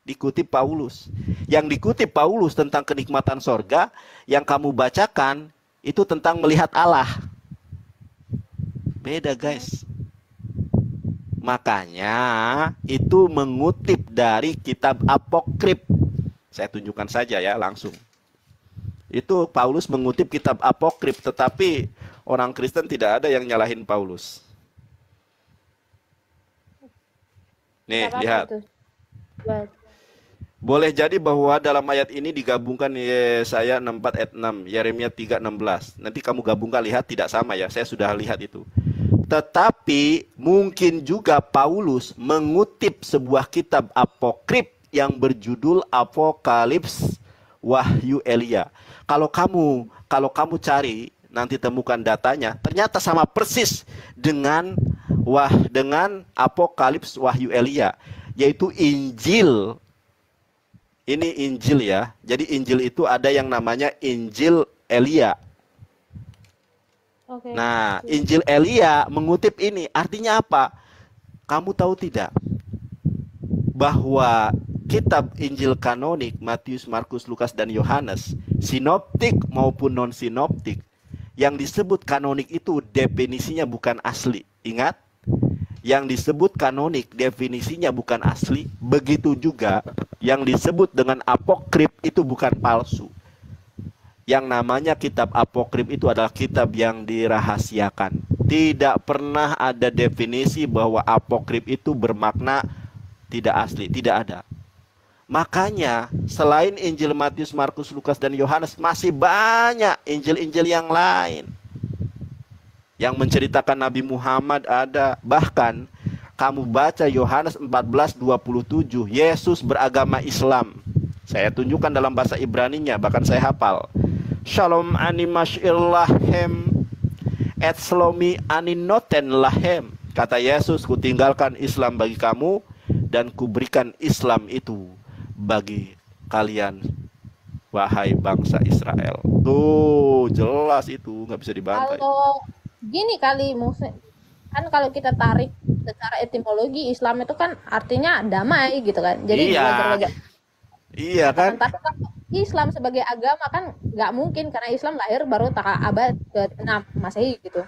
dikutip Paulus. Yang dikutip Paulus tentang kenikmatan sorga, yang kamu bacakan itu tentang melihat Allah. Beda guys. Makanya itu mengutip dari kitab apokrif. Saya tunjukkan saja ya langsung. Itu Paulus mengutip kitab apokrif, tetapi orang Kristen tidak ada yang nyalahin Paulus. Nih, lihat. Boleh jadi bahwa dalam ayat ini digabungkan Yesaya 64 ayat 6, Yeremia 3, 16. Nanti kamu gabungkan, lihat tidak sama ya, saya sudah lihat itu. Tetapi mungkin juga Paulus mengutip sebuah kitab apokrif yang berjudul Apokalips Wahyu Elia. Kalau kamu cari, nanti temukan datanya, ternyata sama persis dengan Apokalips Wahyu Elia, yaitu Injil. Ini Injil ya. Jadi Injil itu ada yang namanya Injil Elia. Oke. Nah, Injil Elia mengutip ini. Artinya apa? Kamu tahu tidak bahwa kitab Injil kanonik Matius, Markus, Lukas, dan Yohanes, sinoptik maupun non-sinoptik, yang disebut kanonik itu definisinya bukan asli. Ingat? Yang disebut kanonik definisinya bukan asli. Begitu juga yang disebut dengan apokrif itu bukan palsu. Yang namanya kitab apokrif itu adalah kitab yang dirahasiakan. Tidak pernah ada definisi bahwa apokrif itu bermakna tidak asli, tidak ada. Makanya selain Injil Matius, Markus, Lukas, dan Yohanes, masih banyak Injil-Injil yang lain yang menceritakan Nabi Muhammad ada. Bahkan kamu baca Yohanes 14:27, Yesus beragama Islam. Saya tunjukkan dalam bahasa Ibraninya, bahkan saya hafal. Shalom ani mash'ir lahem et shlomi ani noten lahem. Kata Yesus, kutinggalkan Islam bagi kamu dan kuberikan Islam itu bagi kalian, wahai bangsa Israel. Tuh, jelas itu, nggak bisa dibantai. Kalau gini kali, maksudnya kan kalau kita tarik secara etimologi, Islam itu kan artinya damai gitu kan. Jadi Iya. Iya kan? tapi kalau Islam sebagai agama kan nggak mungkin, karena Islam lahir baru abad ke-6 Masehi gitu.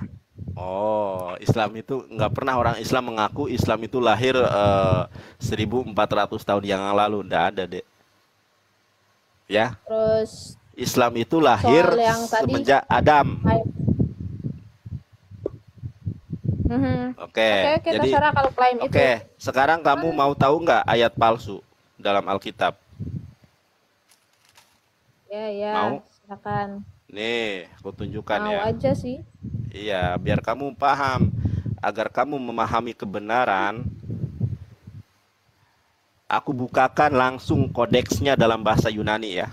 Oh, Islam itu nggak pernah orang Islam mengaku Islam itu lahir 1400 tahun yang lalu. Nggak ada, Dek. Ya, Terus Islam itu lahir soal yang tadi semenjak Adam. Oke, Oke, jadi terserah kalau klaim itu. oke, sekarang kamu mau tahu nggak ayat palsu dalam Alkitab? Ya, Mau? silakan. Nih, aku tunjukkan Mau ya. aja sih. Iya, biar kamu paham, agar kamu memahami kebenaran. Aku bukakan langsung kodeksnya dalam bahasa Yunani ya.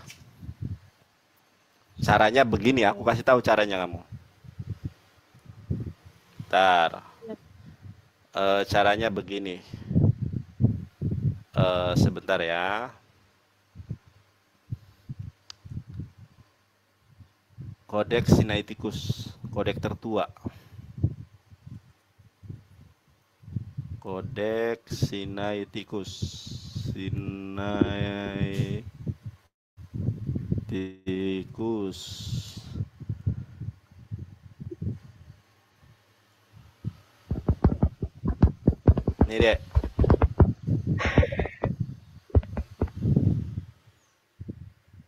Caranya begini, aku kasih tahu caranya kamu. sebentar. Caranya begini. Sebentar ya. Kodeks Sinaiticus, kodeks tertua. Kodeks Sinaiticus. Sinaiticus. Nih, Dek.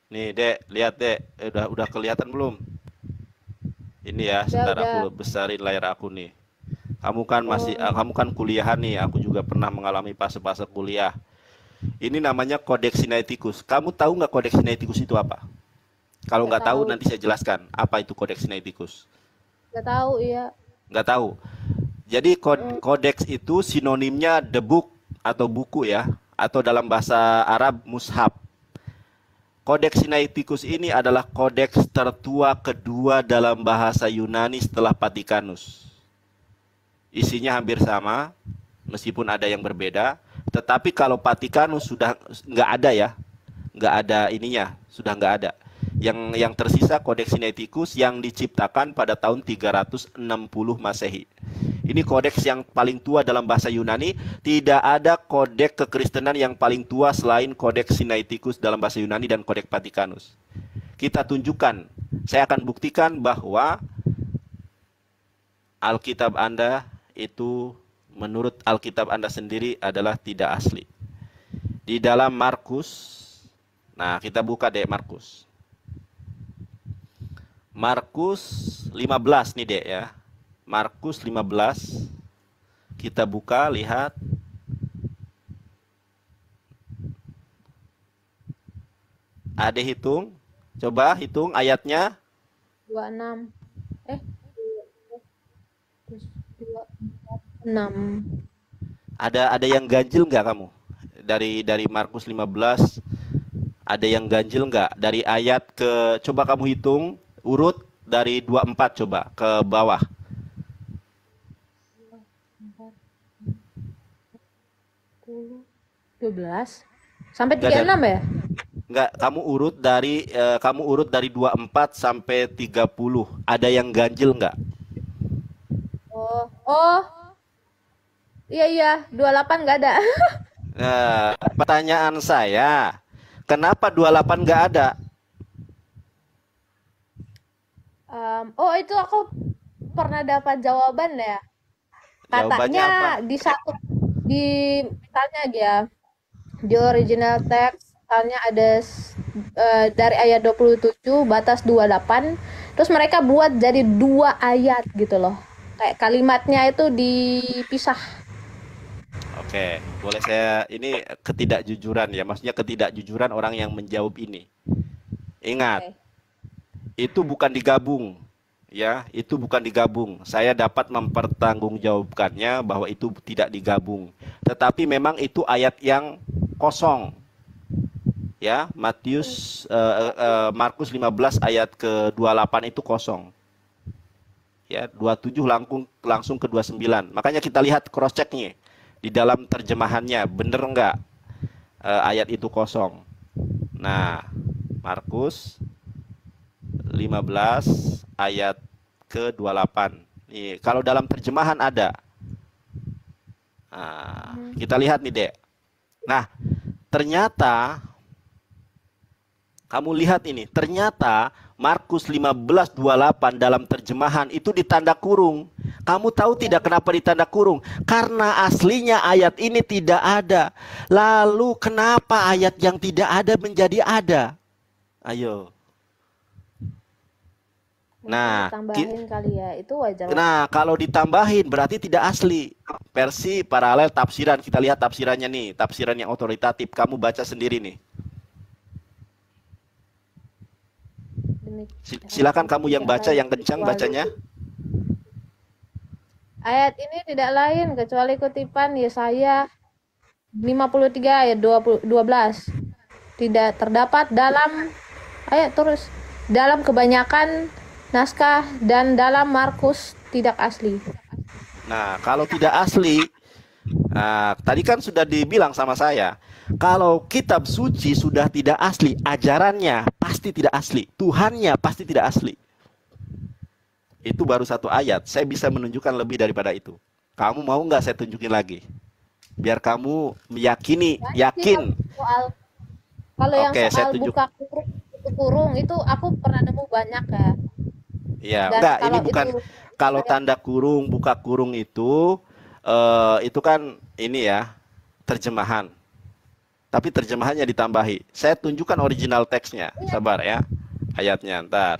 Nih, Dek, lihat, Dek. Udah kelihatan belum? Ini ya, sebentar aku besarin layar aku nih. Kamu kan kamu kan kuliahan nih. Aku juga pernah mengalami fase-fase kuliah. Ini namanya Kodeks Sinaiticus. Kamu tahu nggak Kodeks Sinaiticus itu apa? Kalau nggak tahu, nanti saya jelaskan apa itu Kodeks Sinaiticus. Nggak tahu, iya. Nggak tahu. Jadi kodeks itu sinonimnya the book atau buku ya, atau dalam bahasa Arab mushaf. Kodeks Sinaiticus ini adalah kodeks tertua kedua dalam bahasa Yunani setelah Vatikanus. Isinya hampir sama, meskipun ada yang berbeda. Tetapi kalau Vatikanus sudah nggak ada ya, nggak ada ininya, sudah nggak ada. Yang tersisa Kodeks Sinaiticus yang diciptakan pada tahun 360 Masehi. Ini kodeks yang paling tua dalam bahasa Yunani. Tidak ada kodeks kekristenan yang paling tua selain Kodeks Sinaiticus dalam bahasa Yunani dan Kodeks Vatikanus. Kita tunjukkan, saya akan buktikan bahwa Alkitab Anda itu menurut Alkitab Anda sendiri adalah tidak asli. Di dalam Markus, nah kita buka deh Markus. Markus 15 nih dek ya. Markus 15. Kita buka, lihat. Ada hitung. Coba hitung ayatnya. 26. 26. Ada yang ganjil nggak kamu? Dari Markus 15 ada yang ganjil nggak? Dari ayat ke, coba kamu hitung urut dari 24 coba ke bawah. 12 sampai 36 ya? Enggak, kamu urut dari 24 sampai 30. Ada yang ganjil enggak? Oh. Iya, 28 enggak ada. Nah, pertanyaan saya, kenapa 28 enggak ada? Itu aku pernah dapat jawaban ya. Katanya misalnya ya, di original text misalnya ada dari ayat 27 batas 28, terus mereka buat jadi 2 ayat gitu loh. Kayak kalimatnya itu dipisah. Oke, boleh saya, ini ketidakjujuran ya, maksudnya ketidakjujuran orang yang menjawab ini. Ingat, itu bukan digabung. Ya, itu bukan digabung. Saya dapat mempertanggungjawabkannya bahwa itu tidak digabung. Tetapi memang itu ayat yang kosong. Ya, Markus 15 ayat ke-28 itu kosong. Ya, 27 langsung ke 29. Makanya kita lihat cross check-nya di dalam terjemahannya, bener enggak ayat itu kosong. Nah, Markus 15 ayat ke-28. Nih, kalau dalam terjemahan ada. Nah, kita lihat nih, Dek. Nah, ternyata kamu lihat ini, ternyata Markus 15:28 dalam terjemahan itu ditanda kurung. Kamu tahu tidak kenapa ditanda kurung? Karena aslinya ayat ini tidak ada. Lalu kenapa ayat yang tidak ada menjadi ada? Ayo. Nah, tambahin kali ya, itu wajar. Nah, kalau ditambahin berarti tidak asli. Versi paralel tafsiran, kita lihat tafsirannya nih, tafsiran yang otoritatif. Kamu baca sendiri nih. Silakan kamu yang baca, yang kencang bacanya. Ayat ini tidak lain kecuali kutipan Yesaya 53 ayat 12. Tidak terdapat dalam dalam kebanyakan naskah dan dalam Markus tidak asli. Nah, kalau tidak asli, nah, tadi kan sudah dibilang sama saya, kalau kitab suci sudah tidak asli, ajarannya pasti tidak asli, Tuhannya pasti tidak asli. Itu baru satu ayat. Saya bisa menunjukkan lebih daripada itu. Kamu mau nggak saya tunjukin lagi? Biar kamu meyakini, Banyak sih yakin. kalau yang Oke, saya soal tunjuk. buka kurung, tutup kurung itu aku pernah nemu banyak ya. Ya, Dan enggak, ini kalau itu bukan kalau tanda kurung, buka kurung itu kan ini ya, terjemahan. Tapi terjemahannya ditambahi. Saya tunjukkan original teksnya. iya, Sabar ya. Ayatnya ntar.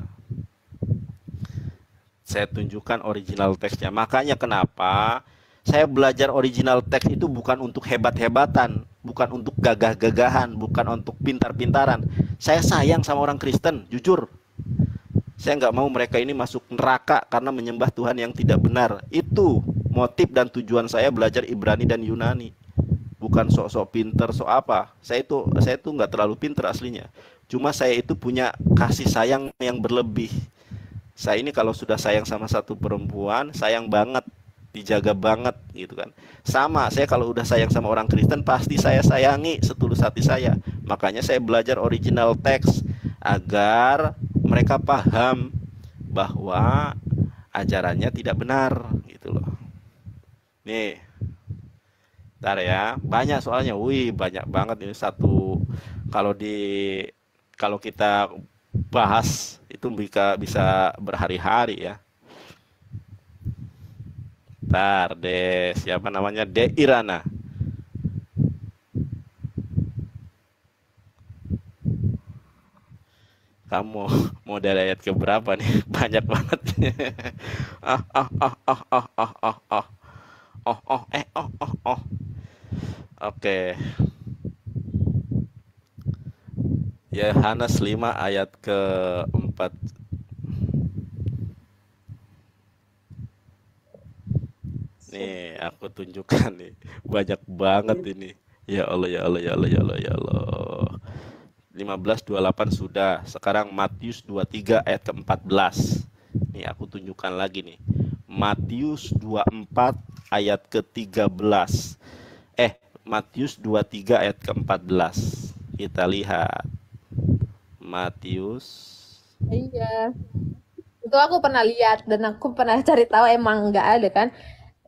Saya tunjukkan original teksnya. Makanya kenapa saya belajar original teks itu bukan untuk hebat-hebatan, bukan untuk gagah-gagahan, bukan untuk pintar-pintaran. Saya sayang sama orang Kristen, jujur. Saya nggak mau mereka ini masuk neraka karena menyembah Tuhan yang tidak benar. Itu motif dan tujuan saya belajar Ibrani dan Yunani. Bukan sok-sok pinter, sok apa. Saya itu nggak terlalu pinter aslinya. Cuma saya itu punya kasih sayang yang berlebih. Saya ini kalau sudah sayang sama satu perempuan, sayang banget, dijaga banget gitu kan. Sama, saya kalau udah sayang sama orang Kristen pasti saya sayangi setulus hati saya. Makanya saya belajar original teks agar mereka paham bahwa ajarannya tidak benar gitu loh. Nih, ntar ya, banyak soalnya, wih banyak banget ini satu. Kalau di kalau kita bahas itu bisa bisa berhari-hari ya. Ntar deh, siapa namanya, De Irana. Kamu mau dari ayat ke berapa nih? Banyak banget. ah ah ah ah ah ah ah ah oh. Oke, Yohanes 5 ayat ke-4. Nih, aku tunjukkan nih. Banyak banget ini. Ya Allah, ya Allah, ya Allah, ya Allah, ya Allah. 15:28 sudah. Sekarang Matius 23 ayat ke-14. Nih, aku tunjukkan lagi nih. Matius 24 ayat ke-13. Matius 23 ayat ke-14. Kita lihat. Matius. iya. Itu aku pernah lihat dan aku pernah cari tahu emang nggak ada kan.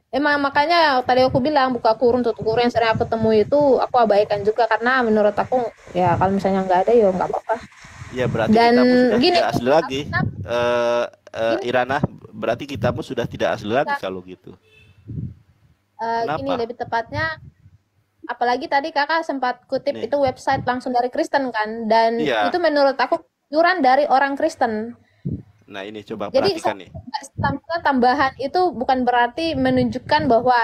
Emang makanya tadi aku bilang buka kurung tutup kurung yang sering aku temui itu aku abaikan juga karena menurut aku ya kalau misalnya nggak ada ya nggak apa-apa. Ya, berarti Dan kitabmu sudah gini, tidak asli lagi. Alkitab Eh gini, Irana, berarti kitabmu sudah tidak asli lagi kalau gitu. gini Kenapa? lebih tepatnya apalagi tadi kakak sempat kutip Nih. itu website langsung dari Kristen kan dan itu Iya. menurut aku anjuran dari orang Kristen. Nah, ini coba Jadi perhatikan nih. tambahan itu bukan berarti menunjukkan bahwa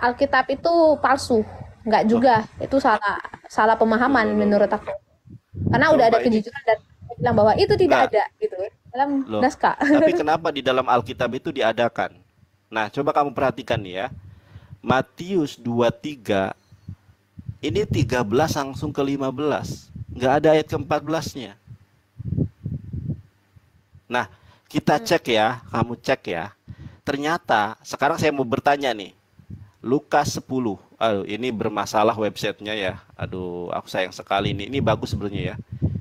Alkitab itu palsu. Enggak Loh, juga. Itu salah salah loh, pemahaman loh, loh, menurut loh. aku. Karena udah ada Coba ini. kejujuran dan bilang bahwa itu tidak Nah, ada gitu dalam loh. naskah. Tapi kenapa di dalam Alkitab itu diadakan? Nah, coba kamu perhatikan nih ya. Matius 23 ini 13 langsung ke 15. Nggak ada ayat ke-14-nya. Nah, kita cek ya, kamu cek ya. Ternyata sekarang saya mau bertanya nih. Lukas 10. Aduh, ini bermasalah websitenya ya. Aduh, aku sayang sekali ini. Ini bagus sebenarnya ya.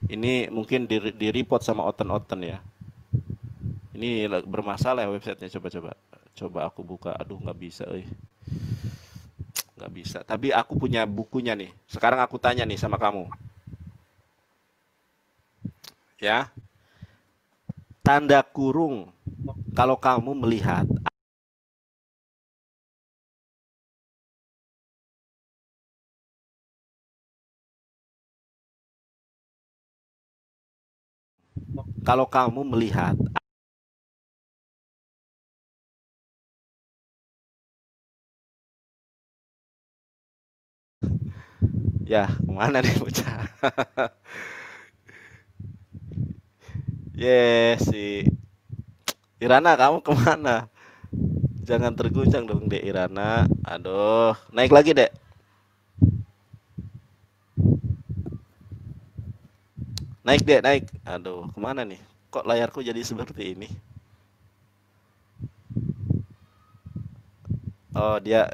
Ini mungkin di report sama Oten-Oten ya. Ini bermasalah ya websitenya. Coba-coba. Coba aku buka. Aduh, nggak bisa. Nggak bisa. Tapi aku punya bukunya nih. Sekarang aku tanya nih sama kamu. Ya. Tanda kurung. Kalau kamu melihat. Kalau kamu melihat. Ya, kemana nih bocah? Yes, si Irana, kamu kemana? Jangan terguncang dong, Dek Irana. Aduh, naik lagi, Dek. Naik, Dek, naik. Aduh, kemana nih? Kok layarku jadi seperti ini? Oh, dia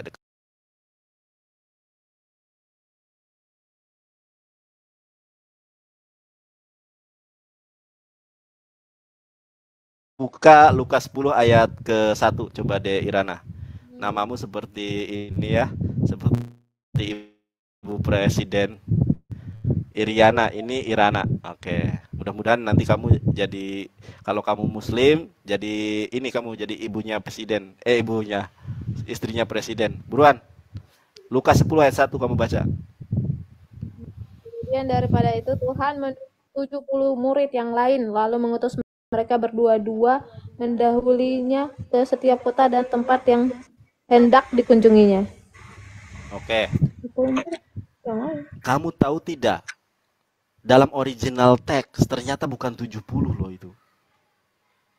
buka Lukas 10 ayat ke-1. Coba deh Irana. Namamu seperti ini ya, seperti Ibu Presiden Iriana, ini Irana. Oke, mudah-mudahan nanti kamu jadi, kalau kamu Muslim, jadi ini kamu jadi ibunya presiden, ibunya istrinya presiden. Buruan, Lukas 10 ayat 1 kamu baca. Kemudian daripada itu Tuhan menutus 70 murid yang lain, lalu mengutus mereka berdua-dua mendahulinya ke setiap kota dan tempat yang hendak dikunjunginya. Oke, Yang lain. kamu tahu tidak? Dalam original text ternyata bukan 70 loh itu.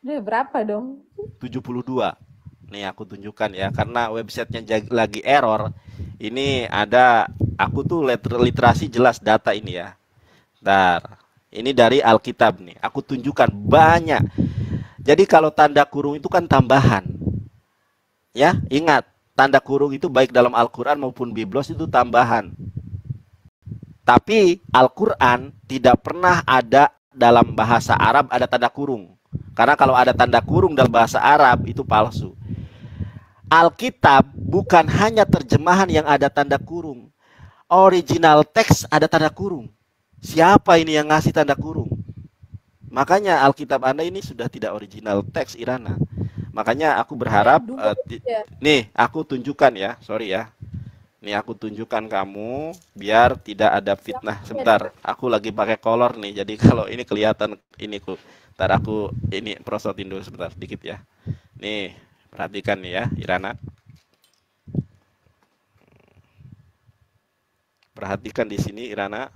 Ini berapa dong? 72. Nih aku tunjukkan ya, karena websitenya lagi error. Ini ada, aku tuh literasi jelas data ini ya. Bentar. Ini dari Alkitab nih. Aku tunjukkan banyak. Jadi kalau tanda kurung itu kan tambahan. Ya, ingat, tanda kurung itu baik dalam Al-Qur'an maupun Biblos itu tambahan. Tapi Al-Qur'an tidak pernah ada dalam bahasa Arab ada tanda kurung. Karena kalau ada tanda kurung dalam bahasa Arab itu palsu. Alkitab bukan hanya terjemahan yang ada tanda kurung. Original teks ada tanda kurung. Siapa ini yang ngasih tanda kurung? Makanya Alkitab Anda ini sudah tidak original teks, Irana. Makanya aku berharap nih aku tunjukkan ya, sorry ya. Nih aku tunjukkan kamu biar tidak ada fitnah. Sebentar, aku lagi pakai color nih. Jadi kalau ini kelihatan ini ku. Ntar aku ini prosotin dulu sebentar dikit ya. Nih, perhatikan nih ya, Irana. Perhatikan di sini Irana.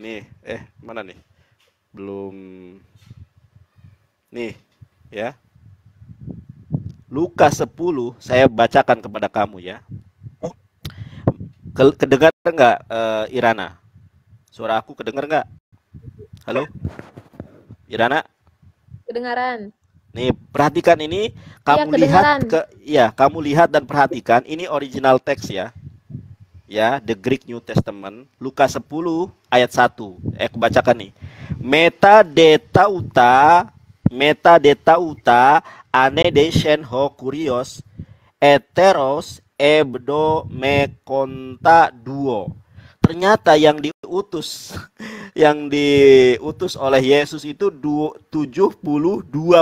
Nih, mana nih? Belum. Nih, ya. Lukas 10 saya bacakan kepada kamu ya. Kedengar nggak Irana? Suara aku kedengar nggak? Halo? Irana? Kedengaran. Nih, perhatikan ini, kamu lihat kamu lihat dan perhatikan ini original teks ya. Ya, the Greek New Testament, Lukas 10 ayat 1. Aku bacakan nih. Metadetauta anedeshen ho kurios eteros ebdo mekonta duo. Ternyata yang diutus oleh Yesus itu 72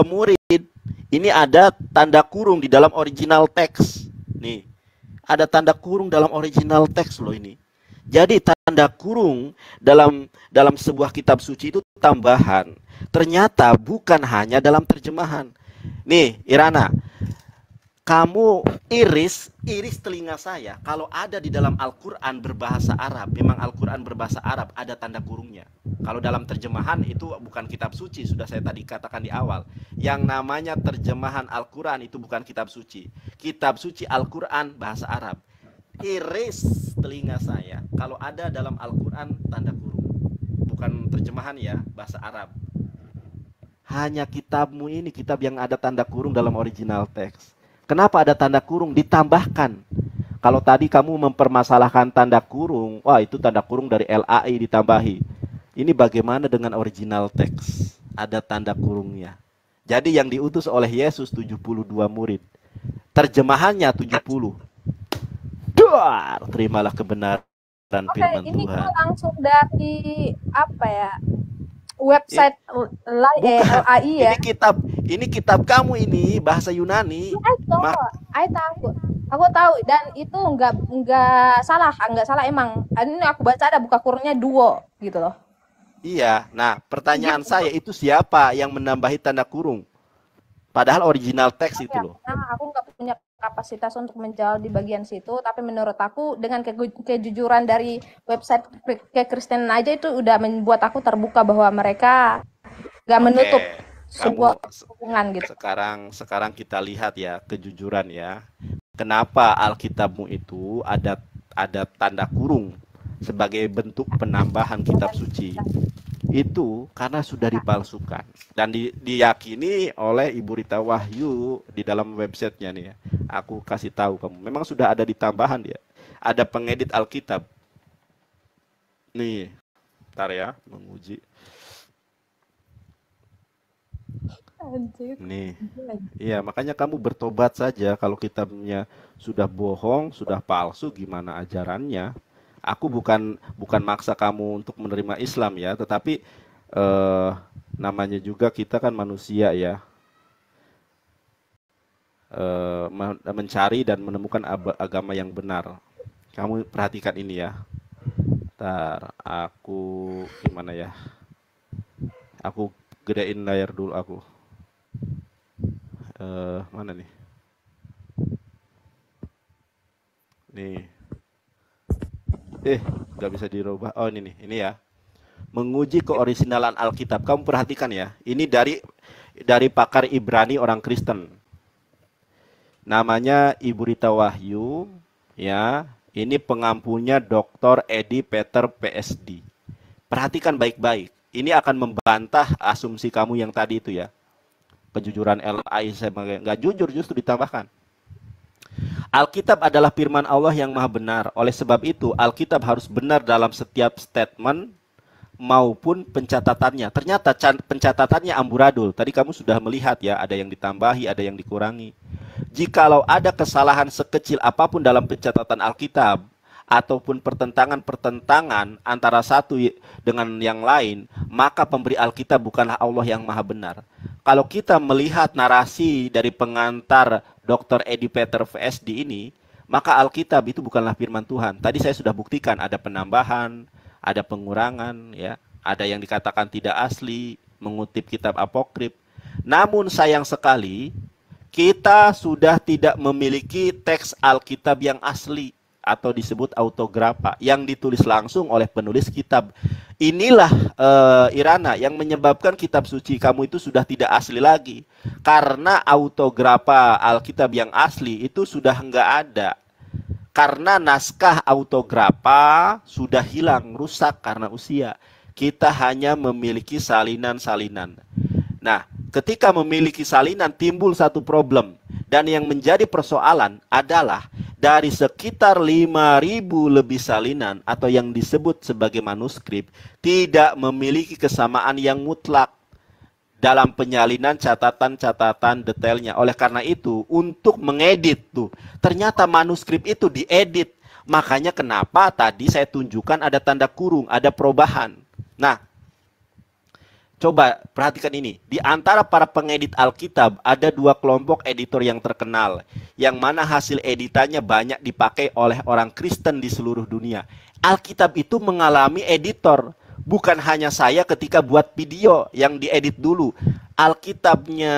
murid. Ini ada tanda kurung di dalam original teks. Nih, ada tanda kurung dalam original teks loh ini. Jadi tanda kurung dalam sebuah kitab suci itu tambahan. Ternyata bukan hanya dalam terjemahan. Nih, Irana, kamu iris telinga saya. Kalau ada di dalam Al-Quran berbahasa Arab, memang Al-Quran berbahasa Arab ada tanda kurungnya. Kalau dalam terjemahan itu bukan kitab suci, sudah saya tadi katakan di awal. Yang namanya terjemahan Al-Quran itu bukan kitab suci. Kitab suci Al-Quran bahasa Arab. Iris telinga saya. Kalau ada dalam Al-Quran tanda kurung, bukan terjemahan ya, bahasa Arab. Hanya kitabmu ini kitab yang ada tanda kurung dalam original teks. Kenapa ada tanda kurung? Ditambahkan. Kalau tadi kamu mempermasalahkan tanda kurung, wah itu tanda kurung dari LAI ditambahi. Ini bagaimana dengan original teks? Ada tanda kurungnya. Jadi yang diutus oleh Yesus 72 murid. Terjemahannya 70. Duar, terimalah kebenaran firman Tuhan. Ini langsung dari apa ya? Website LAI ya. Ini kitab kamu ini bahasa Yunani. Aku tahu dan itu nggak salah emang. Ini aku baca ada buka kurungnya duo gitu loh. Iya. Nah, pertanyaan saya itu siapa yang menambahi tanda kurung? Padahal original teks itu loh. Nah, aku nggak punya kapasitas untuk menjawab di bagian situ, tapi menurut aku dengan kejujuran dari website Kristen aja itu udah membuat aku terbuka bahwa mereka nggak menutup sebuah hubungan gitu. Sekarang kita lihat ya kejujuran ya. Kenapa Alkitabmu itu ada tanda kurung sebagai bentuk penambahan kitab suci? Itu karena sudah dipalsukan dan diyakini oleh Ibu Rita Wahyu di dalam websitenya nih ya. Aku kasih tahu kamu. Memang sudah ada di tambahan dia. Ada pengedit Alkitab. Nih, bentar ya, menguji. Nih, iya makanya kamu bertobat saja kalau kitabnya sudah bohong, sudah palsu, gimana ajarannya? Aku bukan maksa kamu untuk menerima Islam ya, tetapi namanya juga kita kan manusia ya, mencari dan menemukan agama yang benar. Kamu perhatikan ini ya. Ntar aku gimana ya? Aku gedein layar dulu aku. Mana nih? Nih. Nggak bisa dirubah. Oh ini nih, ini ya. Menguji keoriginalan Alkitab. Kamu perhatikan ya. Ini dari pakar Ibrani orang Kristen. Namanya Ibu Rita Wahyu, ya. Ini pengampunya Dr. Edi Peter PSD. Perhatikan baik-baik. Ini akan membantah asumsi kamu yang tadi itu ya. Kejujuran LAI nggak jujur, justru ditambahkan. Alkitab adalah firman Allah yang maha benar. Oleh sebab itu, Alkitab harus benar dalam setiap statement maupun pencatatannya. Ternyata pencatatannya amburadul. Tadi kamu sudah melihat ya, ada yang ditambahi, ada yang dikurangi. Jikalau ada kesalahan sekecil apapun dalam pencatatan Alkitab, ataupun pertentangan-pertentangan antara satu dengan yang lain, maka pemberi Alkitab bukanlah Allah yang maha benar. Kalau kita melihat narasi dari pengantar Dr. Edi Peter VSD ini, maka Alkitab itu bukanlah firman Tuhan. Tadi saya sudah buktikan ada penambahan, ada pengurangan, ya, ada yang dikatakan tidak asli, mengutip kitab apokrif. Namun sayang sekali, kita sudah tidak memiliki teks Alkitab yang asli atau disebut autografa yang ditulis langsung oleh penulis kitab. Inilah Irana yang menyebabkan kitab suci kamu itu sudah tidak asli lagi. Karena autografa Alkitab yang asli itu sudah enggak ada. Karena naskah autografa sudah hilang, rusak karena usia. Kita hanya memiliki salinan-salinan. Nah, ketika memiliki salinan timbul satu problem. Dan yang menjadi persoalan adalah dari sekitar 5.000 lebih salinan atau yang disebut sebagai manuskrip tidak memiliki kesamaan yang mutlak dalam penyalinan catatan-catatan detailnya. Oleh karena itu, untuk mengedit tuh, ternyata manuskrip itu diedit. Makanya kenapa tadi saya tunjukkan ada tanda kurung, ada perubahan. Nah, coba perhatikan ini. Di antara para pengedit Alkitab ada dua kelompok editor yang terkenal, yang mana hasil editannya banyak dipakai oleh orang Kristen di seluruh dunia. Alkitab itu mengalami editor. Bukan hanya saya ketika buat video yang diedit dulu. Alkitabnya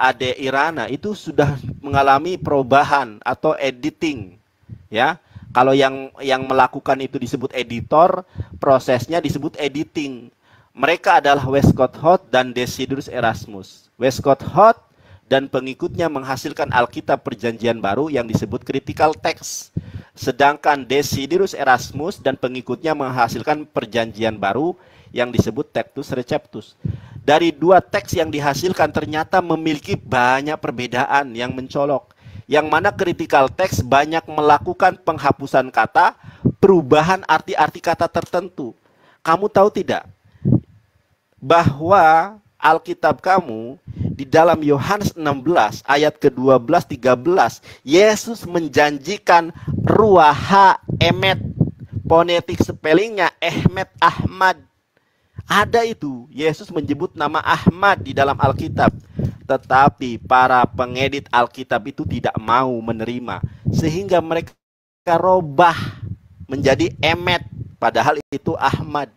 Ade Irana itu sudah mengalami perubahan atau editing, ya. Kalau yang melakukan itu disebut editor, prosesnya disebut editing. Mereka adalah Westcott Hort dan Desiderius Erasmus. Westcott Hort dan pengikutnya menghasilkan Alkitab Perjanjian Baru yang disebut critical text. Sedangkan Desiderius Erasmus dan pengikutnya menghasilkan Perjanjian Baru yang disebut Textus Receptus. Dari dua teks yang dihasilkan ternyata memiliki banyak perbedaan yang mencolok. Yang mana critical text banyak melakukan penghapusan kata, perubahan arti-arti kata tertentu. Kamu tahu tidak bahwa Alkitab kamu di dalam Yohanes 16 ayat ke-12 13 Yesus menjanjikan ruaha emet, fonetik spellingnya Ehmet Ahmad. Ada itu, Yesus menyebut nama Ahmad di dalam Alkitab. Tetapi para pengedit Alkitab itu tidak mau menerima, sehingga mereka robah menjadi Emet, padahal itu Ahmad.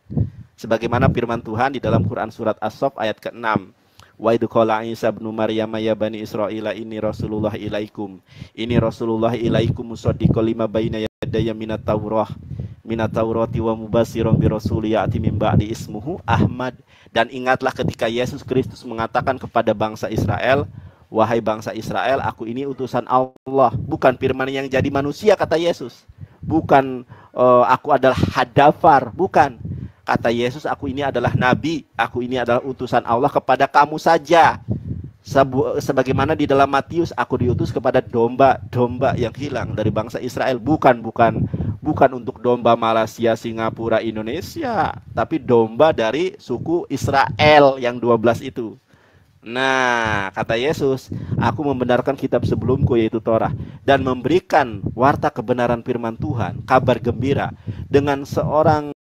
Sebagaimana firman Tuhan di dalam Quran surat As-Saff ayat ke-6. Wa idh qala Isa ibnu Maryam ya bani Israila inni Rasulullah ilaikum. Ini Rasulullah ilaikum musaddiqan lima baina yadayya minat Taurati wa mubassiran bi rasul ya'ti min ba'di ismuhu Ahmad. Dan ingatlah ketika Yesus Kristus mengatakan kepada bangsa Israel, wahai bangsa Israel, aku ini utusan Allah. Bukan firman yang jadi manusia, kata Yesus. Bukan aku adalah hadafar, bukan. Kata Yesus, aku ini adalah nabi, aku ini adalah utusan Allah kepada kamu saja. Sebagaimana di dalam Matius, aku diutus kepada domba-domba yang hilang dari bangsa Israel. Bukan untuk domba Malaysia, Singapura, Indonesia, tapi domba dari suku Israel yang 12 itu. Nah, kata Yesus, aku membenarkan kitab sebelumku yaitu Torah, dan memberikan warta kebenaran firman Tuhan, kabar gembira, dengan seorang